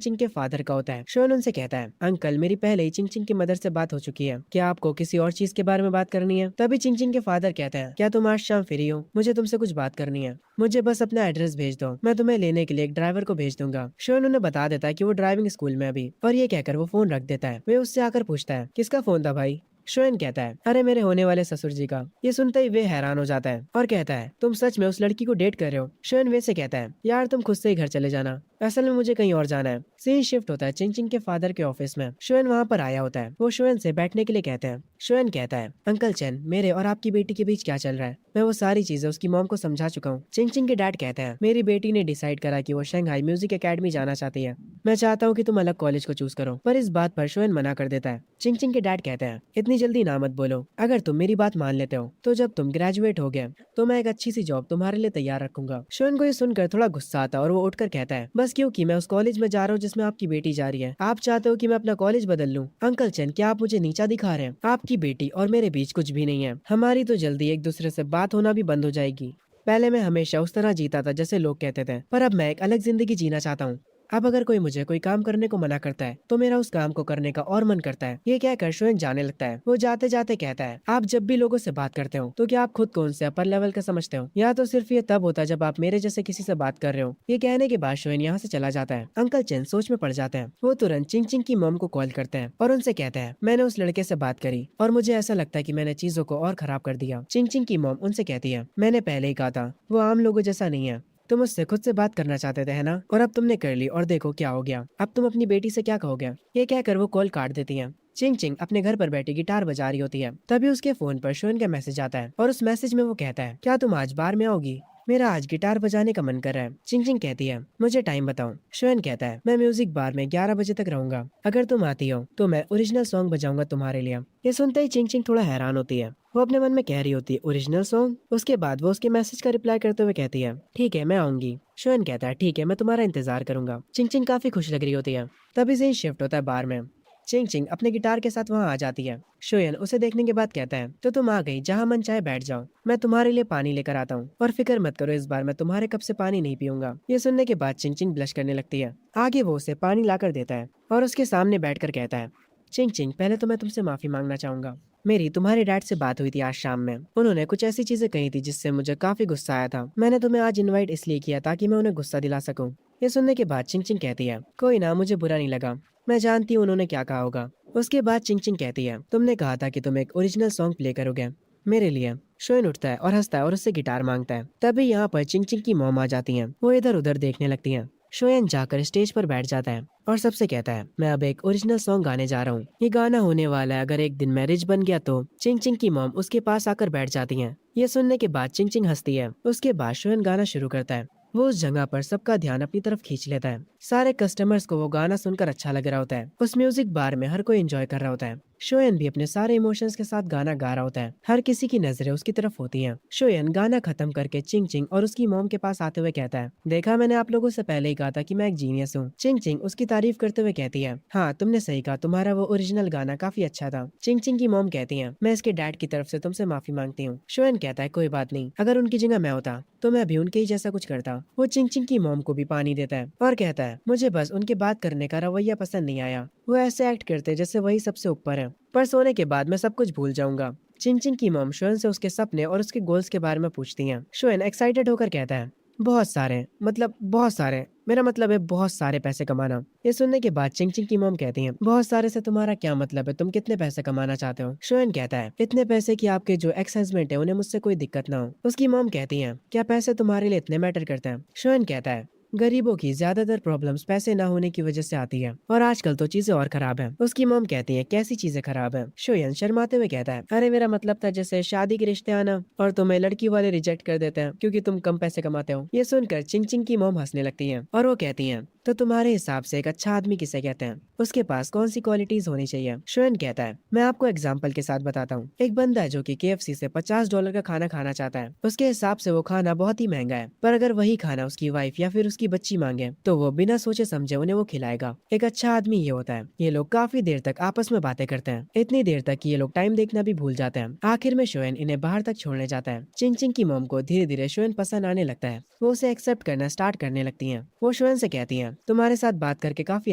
चिंग के फादर का होता है। शोयन उनसे कहता है, अंकल मेरी पहले ही चिंग चिंग की मदर से बात हो चुकी है, क्या आपको किसी और चीज के बारे में बात करनी है? तभी चिंग चिंग के फादर कहते हैं, क्या तुम आज शाम फ्री हो? मुझे तुमसे कुछ बात करनी है, मुझे बस अपना एड्रेस भेज दो, मैं तुम्हें लेने के लिए एक ड्राइवर को भेज दूंगा। शोयन उन्हें बता देता है कि वो ड्राइविंग स्कूल में अभी, और ये कहकर वो फोन रख देता है। वे उससे आकर पूछता है, किसका फोन था भाई? शोयन कहता है, अरे मेरे होने वाले ससुर जी का। ये सुनते ही वे हैरान हो जाता है और कहता है, तुम सच में उस लड़की को डेट कर रहे हो? शोयन वे से कहता है, यार तुम खुद से ही घर चले जाना, असल में मुझे कहीं और जाना है। सीन शिफ्ट होता है चिंग चिंग के फादर के ऑफिस में। शोयन वहाँ पर आया होता है। वो शोयन से बैठने के लिए कहते हैं। शोयन कहता है, अंकल चैन मेरे और आपकी बेटी के बीच क्या चल रहा है? मैं वो सारी चीजें उसकी मॉम को समझा चुका हूँ। चिंग चिंग के डैड कहते हैं, मेरी बेटी ने डिसाइड करा कि वो शंघाई म्यूजिक एकेडमी जाना चाहती है। मैं चाहता हूँ कि तुम अलग कॉलेज को चूज करो, पर इस बात पर शोयन मना कर देता है। चिंग चिंग के डैड कहते हैं, इतनी जल्दी ना मत बोलो, अगर तुम मेरी बात मान लेते हो तो जब तुम ग्रेजुएट हो गए तो मैं एक अच्छी सी जॉब तुम्हारे लिए तैयार रखूंगा। शोयन को ये सुनकर थोड़ा गुस्सा आता और वो उठकर कहता है, बस बस क्योंकि मैं उस कॉलेज में जा रहा हूँ जिसमें आपकी बेटी जा रही है। आप चाहते हो कि मैं अपना कॉलेज बदल लूं? अंकल चेन, क्या आप मुझे नीचा दिखा रहे हैं? आपकी बेटी और मेरे बीच कुछ भी नहीं है। हमारी तो जल्दी एक दूसरे से बात होना भी बंद हो जाएगी। पहले मैं हमेशा उस तरह जीता था जैसे लोग कहते थे, पर अब मैं एक अलग जिंदगी जीना चाहता हूँ। अब अगर कोई मुझे कोई काम करने को मना करता है तो मेरा उस काम को करने का और मन करता है। ये कहकर शोएन जाने लगता है। वो जाते जाते कहता है, आप जब भी लोगों से बात करते हो तो क्या आप खुद को उनसे अपर लेवल का समझते हो, या तो सिर्फ ये तब होता है जब आप मेरे जैसे किसी से बात कर रहे हो। ये कहने के बाद शोएन यहाँ से चला जाता है। अंकल चेन सोच में पड़ जाते हैं। वो तुरंत चिंग चिंग की मॉम को कॉल करते हैं और उनसे कहते हैं, मैंने उस लड़के से बात करी और मुझे ऐसा लगता है कि मैंने चीजों को और खराब कर दिया। चिंग चिंग की मॉम उनसे कहती है, मैंने पहले ही कहा था, वो आम लोगों जैसा नहीं है। तुम उससे खुद से बात करना चाहते थे, है ना? और अब तुमने कर ली और देखो क्या हो गया। अब तुम अपनी बेटी से क्या कहोगे? ये कहकर वो कॉल काट देती हैं। चिंग चिंग अपने घर पर बैठी गिटार बजा रही होती है। तभी उसके फोन पर शोन का मैसेज आता है और उस मैसेज में वो कहता है, क्या तुम आज बार में आओगी? मेरा आज गिटार बजाने का मन कर रहा है। चिंग चिंग कहती है, मुझे टाइम बताओ। शोन कहता है, मैं म्यूजिक बार में 11 बजे तक रहूंगा। अगर तुम आती हो तो मैं ओरिजिनल सॉन्ग बजाऊंगा तुम्हारे लिए। ये सुनते ही चिंग चिंग थोड़ा हैरान होती है। वो अपने मन में कह रही होती है, ओरिजिनल सॉन्ग? उसके बाद वो उसके मैसेज का रिप्लाई करते हुए कहती है, ठीक है मैं आऊंगी। शोन कहता है, ठीक है मैं तुम्हारा इंतजार करूंगा। चिंग चिंग काफी खुश लग रही होती है। तभी से ही शिफ्ट होता है बार में। चिंग चिंग अपने गिटार के साथ वहां आ जाती है। शोयन उसे देखने के बाद कहता है, तो तुम आ गई, जहां मन चाहे बैठ जाओ। मैं तुम्हारे लिए पानी लेकर आता हूँ और फिक्र मत करो, इस बार मैं तुम्हारे कप से पानी नहीं पीऊंगा। ये सुनने के बाद चिंग चिंग ब्लश करने लगती है। आगे वो उसे पानी लाकर देता है और उसके सामने बैठकर कहता है, चिंग चिंग पहले तो मैं तुमसे माफी मांगना चाहूंगा। मेरी तुम्हारे डैड से बात हुई थी आज शाम में। उन्होंने कुछ ऐसी चीजें कही थी जिससे मुझे काफी गुस्सा आया था। मैंने तुम्हें आज इनवाइट इसलिए किया ताकि मैं उन्हें गुस्सा दिला सकूं। ये सुनने के बाद चिंग चिंग कहती है, कोई ना, मुझे बुरा नहीं लगा। मैं जानती हूँ उन्होंने क्या कहा होगा। उसके बाद चिंग चिंग कहती है, तुमने कहा था कि तुम एक ओरिजिनल सॉन्ग प्ले करोगे मेरे लिए। शोएन उठता है और हंसता है और उससे गिटार मांगता है। तभी यहाँ पर चिंग चिंग की मॉम आ जाती हैं। वो इधर उधर देखने लगती हैं। शोएन जाकर स्टेज पर बैठ जाता है और सबसे कहता है, मैं अब एक ओरिजिनल सॉन्ग गाने जा रहा हूँ। ये गाना होने वाला है, अगर एक दिन मैरिज बन गया तो। चिंग चिंग की मॉम उसके पास आकर बैठ जाती हैं। ये सुनने के बाद चिंग चिंग हंसती है। उसके बाद शोएन गाना शुरू करता है। वो उस जगह पर सबका ध्यान अपनी तरफ खींच लेता है। सारे कस्टमर्स को वो गाना सुनकर अच्छा लग रहा होता है। उस म्यूजिक बार में हर कोई एंजॉय कर रहा होता है। शोयन भी अपने सारे इमोशंस के साथ गाना गा रहा होता है। हर किसी की नजरें उसकी तरफ होती हैं। शोयन गाना खत्म करके चिंग चिंग और उसकी मॉम के पास आते हुए कहता है, देखा, मैंने आप लोगों से पहले ही कहा था कि मैं एक जीनियस हूँ। चिंग चिंग उसकी तारीफ करते हुए कहती है, हाँ तुमने सही कहा, तुम्हारा वो ओरिजिनल गाना काफी अच्छा था। चिंग चिंग की मॉम कहती है, मैं इसके डैड की तरफ से तुमसे माफी मांगती हूँ। शोयन कहता है, कोई बात नहीं, अगर उनकी जगह मैं होता तो मैं भी उनके ही जैसा कुछ करता। वो चिंग चिंग की मॉम को भी पानी देता है और कहता है, मुझे बस उनके बात करने का रवैया पसंद नहीं आया। वो ऐसे एक्ट करते जैसे वही सबसे ऊपर है, पर सोने के बाद मैं सब कुछ भूल जाऊंगा। चिंग चिंग की मॉम शोएन से उसके सपने और उसके गोल्स के बारे में पूछती हैं। शोएन एक्साइटेड होकर कहता है, बहुत सारे, मतलब बहुत सारे, मेरा मतलब है बहुत सारे पैसे कमाना। ये सुनने के बाद चिंग चिंग की मॉम कहती हैं, बहुत सारे से तुम्हारा क्या मतलब है, तुम कितने पैसे कमाना चाहते हो? शोएन कहता है, इतने पैसे कि आपके जो एक्स हस्बैंड है उन्हें मुझसे कोई दिक्कत ना हो। उसकी मॉम कहती है, क्या पैसे तुम्हारे लिए इतने मैटर करते हैं? शोएन कहता है, गरीबों की ज्यादातर प्रॉब्लम्स पैसे ना होने की वजह से आती है और आजकल तो चीजें और खराब है। उसकी मॉम कहती है, कैसी चीजें खराब है? शोयन शर्माते हुए कहता है, अरे मेरा मतलब था जैसे शादी के रिश्ते आना और तुम्हें लड़की वाले रिजेक्ट कर देते हैं क्योंकि तुम कम पैसे कमाते हो। ये सुनकर चिंग चिंग की मॉम हंसने लगती है और वो कहती है, तो तुम्हारे हिसाब से एक अच्छा आदमी किसे कहते हैं? उसके पास कौन सी क्वालिटीज होनी चाहिए? शोएन कहता है, मैं आपको एग्जाम्पल के साथ बताता हूँ। एक बंदा है जो कि KFC से $50 का खाना खाना चाहता है। उसके हिसाब से वो खाना बहुत ही महंगा है, पर अगर वही खाना उसकी वाइफ या फिर उसकी बच्ची मांगे तो वो बिना सोचे समझे उन्हें वो खिलाएगा। एक अच्छा आदमी ये होता है। ये लोग काफी देर तक आपस में बातें करते हैं, इतनी देर तक कि ये लोग टाइम देखना भी भूल जाते हैं। आखिर में शोएन इन्हें बाहर तक छोड़ने जाता है। चिंग चिंग की मॉम को धीरे धीरे शोएन पसंद आने लगता है। वो उसे एक्सेप्ट करना स्टार्ट करने लगती है। वो शोएन से कहती है, तुम्हारे साथ बात करके काफी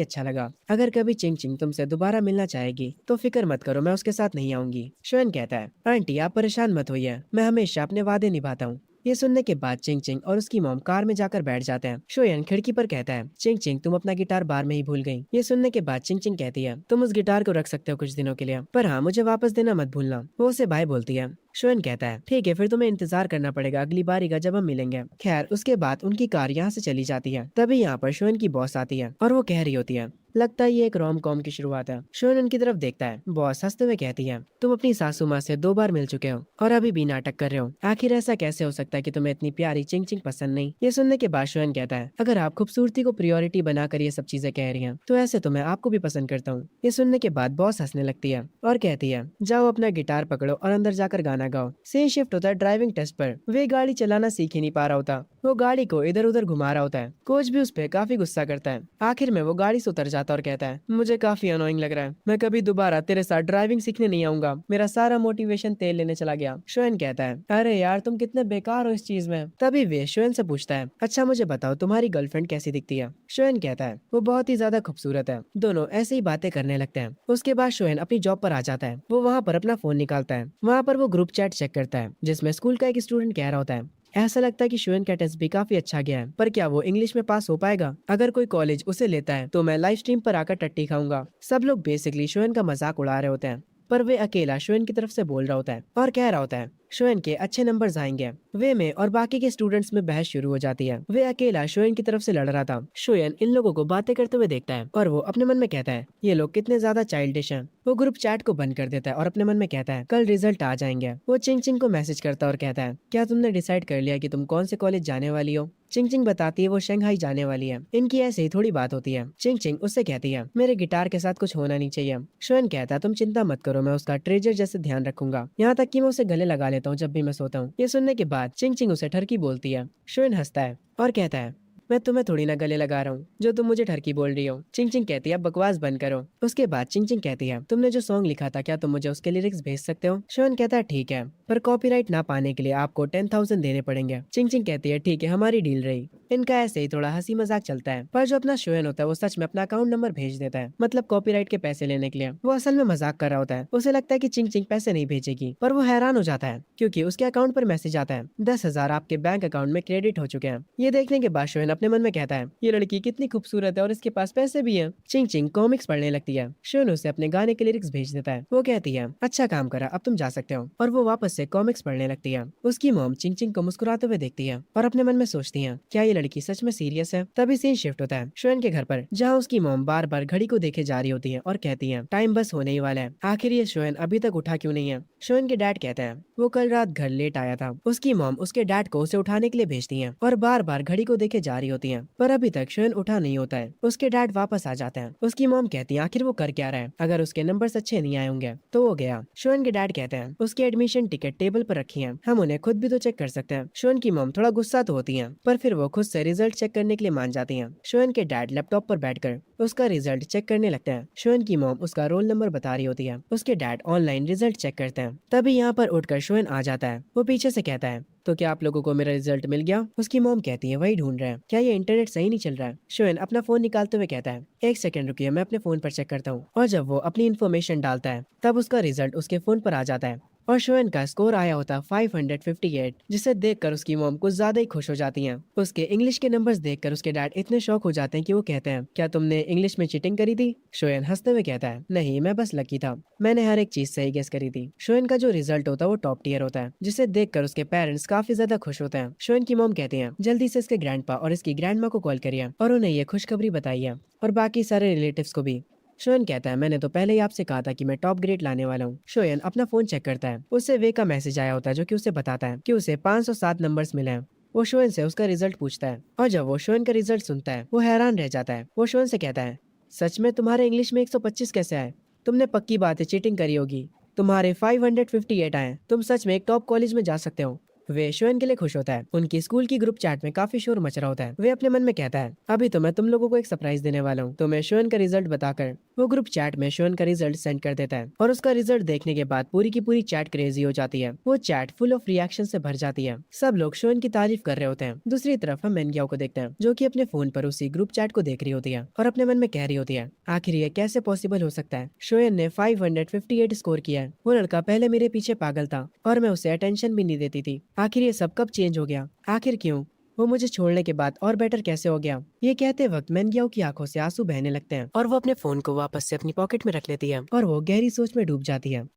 अच्छा लगा। अगर कभी चिंग चिंग तुमसे दोबारा मिलना चाहेगी तो फिक्र मत करो, मैं उसके साथ नहीं आऊंगी। शोएन कहता है, आंटी आप परेशान मत होइए, मैं हमेशा अपने वादे निभाता हूँ। ये सुनने के बाद चिंग चिंग और उसकी मॉम कार में जाकर बैठ जाते हैं। शोयन खिड़की पर कहता है, चिंग चिंग तुम अपना गिटार बार में ही भूल गई। ये सुनने के बाद चिंग चिंग कहती है, तुम उस गिटार को रख सकते हो कुछ दिनों के लिए, पर हाँ मुझे वापस देना मत भूलना। वो उसे बाय बोलती है। शोएन कहता है, ठीक है फिर तुम्हें इंतजार करना पड़ेगा अगली बारी का जब हम मिलेंगे। खैर उसके बाद उनकी कार यहाँ से चली जाती है। तभी यहाँ पर शोएन की बॉस आती है और वो कह रही होती है, लगता है ये एक रोम कॉम की शुरुआत है। शोएन उनकी तरफ देखता है। बॉस हंसते हुए कहती है, तुम अपनी सासू माँ से 2 बार मिल चुके हो और अभी भी नाटक कर रहे हो। आखिर ऐसा कैसे हो सकता है कि तुम्हें इतनी प्यारी चिंग चिंग पसंद नहीं? ये सुनने के बाद शोएन कहता है, अगर आप खूबसूरती को प्रायोरिटी बनाकर ये सब चीजें कह रही हैं तो ऐसे तो मैं आपको भी पसंद करता हूँ। ये सुनने के बाद बॉस हंसने लगती है और कहती है, जाओ अपना गिटार पकड़ो और अंदर जाकर गाना गाँव। सीन शिफ्ट होता है ड्राइविंग टेस्ट पर। वे गाड़ी चलाना सीख ही नहीं पा रहा होता। वो गाड़ी को इधर उधर घुमा रहा होता है। कोच भी उस पे काफी गुस्सा करता है। आखिर में वो गाड़ी से उतर जाता और कहता है, मुझे काफी अनोइंग लग रहा है, मैं कभी दोबारा तेरे साथ ड्राइविंग सीखने नहीं आऊंगा। मेरा सारा मोटिवेशन तेल लेने चला गया। शोएन कहता है, अरे यार तुम कितने बेकार हो इस चीज में। तभी वे शोएन से पूछता है, अच्छा मुझे बताओ तुम्हारी गर्लफ्रेंड कैसी दिखती है। शोएन कहता है, वो बहुत ही ज्यादा खूबसूरत है। दोनों ऐसे ही बातें करने लगते हैं। उसके बाद शोएन अपनी जॉब पर आ जाता है। वो वहाँ पर अपना फोन निकालता है। वहाँ पर वो ग्रुप चैट चेक करता है जिसमें स्कूल का एक स्टूडेंट कह रहा होता है, ऐसा लगता है कि शोएन का टेस्ट भी काफी अच्छा गया है, पर क्या वो इंग्लिश में पास हो पाएगा। अगर कोई कॉलेज उसे लेता है तो मैं लाइव स्ट्रीम पर आकर टट्टी खाऊंगा। सब लोग बेसिकली शोएन का मजाक उड़ा रहे होते हैं, पर वे अकेला शोएन की तरफ से बोल रहा होता है और कह रहा होता है, शोएन के अच्छे नंबर्स आएंगे। वे में और बाकी के स्टूडेंट्स में बहस शुरू हो जाती है। वे अकेला शोएन की तरफ से लड़ रहा था। शोएन इन लोगों को बातें करते हुए देखता है और वो अपने मन में कहता है, ये लोग कितने ज्यादा चाइल्डिश हैं। वो ग्रुप चैट को बंद कर देता है और अपने मन में कहता है, कल रिजल्ट आ जाएंगे। वो चिंग चिंग को मैसेज करता है और कहता है, क्या तुमने डिसाइड कर लिया कि तुम कौन से कॉलेज जाने वाली हो। चिंग चिंग बताती है वो शंघाई जाने वाली है। इनकी ऐसे ही थोड़ी बात होती है। चिंग चिंग उससे कहती है, मेरे गिटार के साथ कुछ होना नहीं चाहिए। शोएन कहता है, तुम चिंता मत करो, मैं उसका ट्रेजर जैसे ध्यान रखूंगा। यहाँ तक कि मैं उसे गले लगा लेता हूँ जब भी मैं सोता हूँ। ये सुनने के बाद चिंग चिंग उसे ठरकी बोलती है। शोएन हंसता है और कहता है, मैं तुम्हें थोड़ी ना गले लगा रहा हूँ जो तुम मुझे ठरकी बोल रही हो। चिंग चिंग कहती है, अब बकवास बंद करो। उसके बाद चिंग चिंग कहती है, तुमने जो सॉन्ग लिखा था क्या तुम मुझे उसके लिरिक्स भेज सकते हो। शोएन कहता है, ठीक है, पर कॉपीराइट ना पाने के लिए आपको 10,000 देने पड़ेंगे। चिंग चिंग कहती है, ठीक है, हमारी डील रही। इनका ऐसे ही थोड़ा हंसी मजाक चलता है, पर जो अपना शोएन होता है वो सच में अपना अकाउंट नंबर भेज देता है, मतलब कॉपीराइट के पैसे लेने के लिए। वो असल में मजाक कर रहा होता है। उसे लगता है कि चिंग चिंग पैसे नहीं भेजेगी, पर वो हैरान हो जाता है क्योंकि उसके अकाउंट पर मैसेज आता है, 10,000 आपके बैंक अकाउंट में क्रेडिट हो चुके हैं। ये देखने के बाद शोएन अपने मन में कहता है, ये लड़की कितनी खूबसूरत है और इसके पास पैसे भी हैं। चिंग चिंग कॉमिक्स पढ़ने लगती है। शोएन उसे अपने गाने के लिरिक्स भेज देता है। वो कहती है, अच्छा काम करा, अब तुम जा सकते हो। और वो वापस से कॉमिक्स पढ़ने लगती है। उसकी मॉम चिंग चिंग को मुस्कुराते हुए देखती है और अपने मन में सोचती है, क्या ये लड़की सच में सीरियस है। तभी सीन शिफ्ट होता है शोएन के घर पर, जहाँ उसकी मॉम बार बार घड़ी को देखे जा रही होती है और कहती है, टाइम बस होने ही वाला है। आखिर ये शोएन अभी तक उठा क्यों नहीं है। शोएन के डैड कहते हैं, वो कल रात घर लेट आया था। उसकी मॉम उसके डैड को उसे उठाने के लिए भेजती है और बार बार घड़ी को देखे जा रही होती है, पर अभी तक शोएन उठा नहीं होता है। उसके डैड वापस आ जाते हैं। उसकी मॉम कहती है, आखिर वो कर क्या रहा है, अगर उसके नंबर्स अच्छे नहीं आए होंगे तो वो गया। शोएन के डैड कहते हैं, उसकी एडमिशन टिकट टेबल पर रखी है, हम उन्हें खुद भी तो चेक कर सकते हैं। शोएन की मॉम थोड़ा गुस्सा तो होती है, पर फिर वो खुद से रिजल्ट चेक करने के लिए मान जाती है। शोएन के डैड लैपटॉप पर बैठकर उसका रिजल्ट चेक करने लगते हैं। शोएन की मॉम उसका रोल नंबर बता रही होती है। उसके डैड ऑनलाइन रिजल्ट चेक करते हैं। तभी यहाँ पर उठकर शोएन आ जाता है। वो पीछे से कहता है, तो क्या आप लोगों को मेरा रिजल्ट मिल गया। उसकी मॉम कहती है, वही ढूंढ रहे हैं, क्या ये इंटरनेट सही नहीं चल रहा है। शोएन अपना फोन निकालते हुए कहता है, एक सेकंड रुकिए, मैं अपने फोन पर चेक करता हूँ। और जब वो अपनी इन्फॉर्मेशन डालता है तब उसका रिजल्ट उसके फोन पर आ जाता है और शोएन का स्कोर आया होता 558, जिसे देखकर उसकी मॉम कुछ ज्यादा ही खुश हो जाती हैं। उसके इंग्लिश के नंबर्स देखकर उसके डैड इतने शौक हो जाते हैं कि वो कहते हैं, क्या तुमने इंग्लिश में चीटिंग करी थी। शोएन हंसते हुए कहता है, नहीं, मैं बस लकी था, मैंने हर एक चीज सही गेस करी थी। शोएन का जो रिजल्ट होता है वो टॉप टियर होता है, जिसे देखकर उसके पेरेंट्स काफी ज्यादा खुश होते हैं। शोएन की मॉम कहती है, जल्दी से इसके ग्रैंडपा और इसकी ग्रैंडमा को कॉल करिए और उन्हें ये खुशखबरी बताइए और बाकी सारे रिलेटिव्स को भी। शोएन कहता है, मैंने तो पहले ही आपसे कहा था कि मैं टॉप ग्रेड लाने वाला हूँ। शोएन अपना फोन चेक करता है। उससे वे का मैसेज आया होता है जो कि उसे बताता है कि उसे 507 नंबर्स मिले हैं। वो शोएन से उसका रिजल्ट पूछता है और जब वो शोएन का रिजल्ट सुनता है वो हैरान रह जाता है। वो शोएन से कहता है, सच में तुम्हारे इंग्लिश में 125 कैसे आए। तुमने पक्की बात है चीटिंग करी होगी। तुम्हारे 558 आए, तुम सच में एक टॉप कॉलेज में जा सकते हो। वे शोएन के लिए खुश होता है। उनकी स्कूल की ग्रुप चैट में काफी शोर मच रहा होता है। वे अपने मन में कहता है, अभी तो मैं तुम लोगों को एक सरप्राइज देने वाला हूँ। तो मैं शोएन का रिजल्ट बताकर वो ग्रुप चैट में शोएन का रिजल्ट सेंड कर देता है और उसका रिजल्ट देखने के बाद पूरी की पूरी चैट क्रेजी हो जाती है। वो चैट फुल ऑफ रिएक्शन से भर जाती है। सब लोग शोएन की तारीफ कर रहे होते हैं। दूसरी तरफ हम मेनग्याओ को देखते हैं जो कि अपने फोन पर उसी ग्रुप चैट को देख रही होती है और अपने मन में कह रही होती है, आखिर ये कैसे पॉसिबल हो सकता है। शोएन ने 558 स्कोर किया है। वो लड़का पहले मेरे पीछे पागल था और मैं उसे अटेंशन भी नहीं देती थी। आखिर ये सब कब चेंज हो गया, आखिर क्यों, वो मुझे छोड़ने के बाद और बेटर कैसे हो गया। ये कहते वक्त मेनग्याओ की आंखों से आंसू बहने लगते हैं और वो अपने फोन को वापस से अपनी पॉकेट में रख लेती है और वो गहरी सोच में डूब जाती है।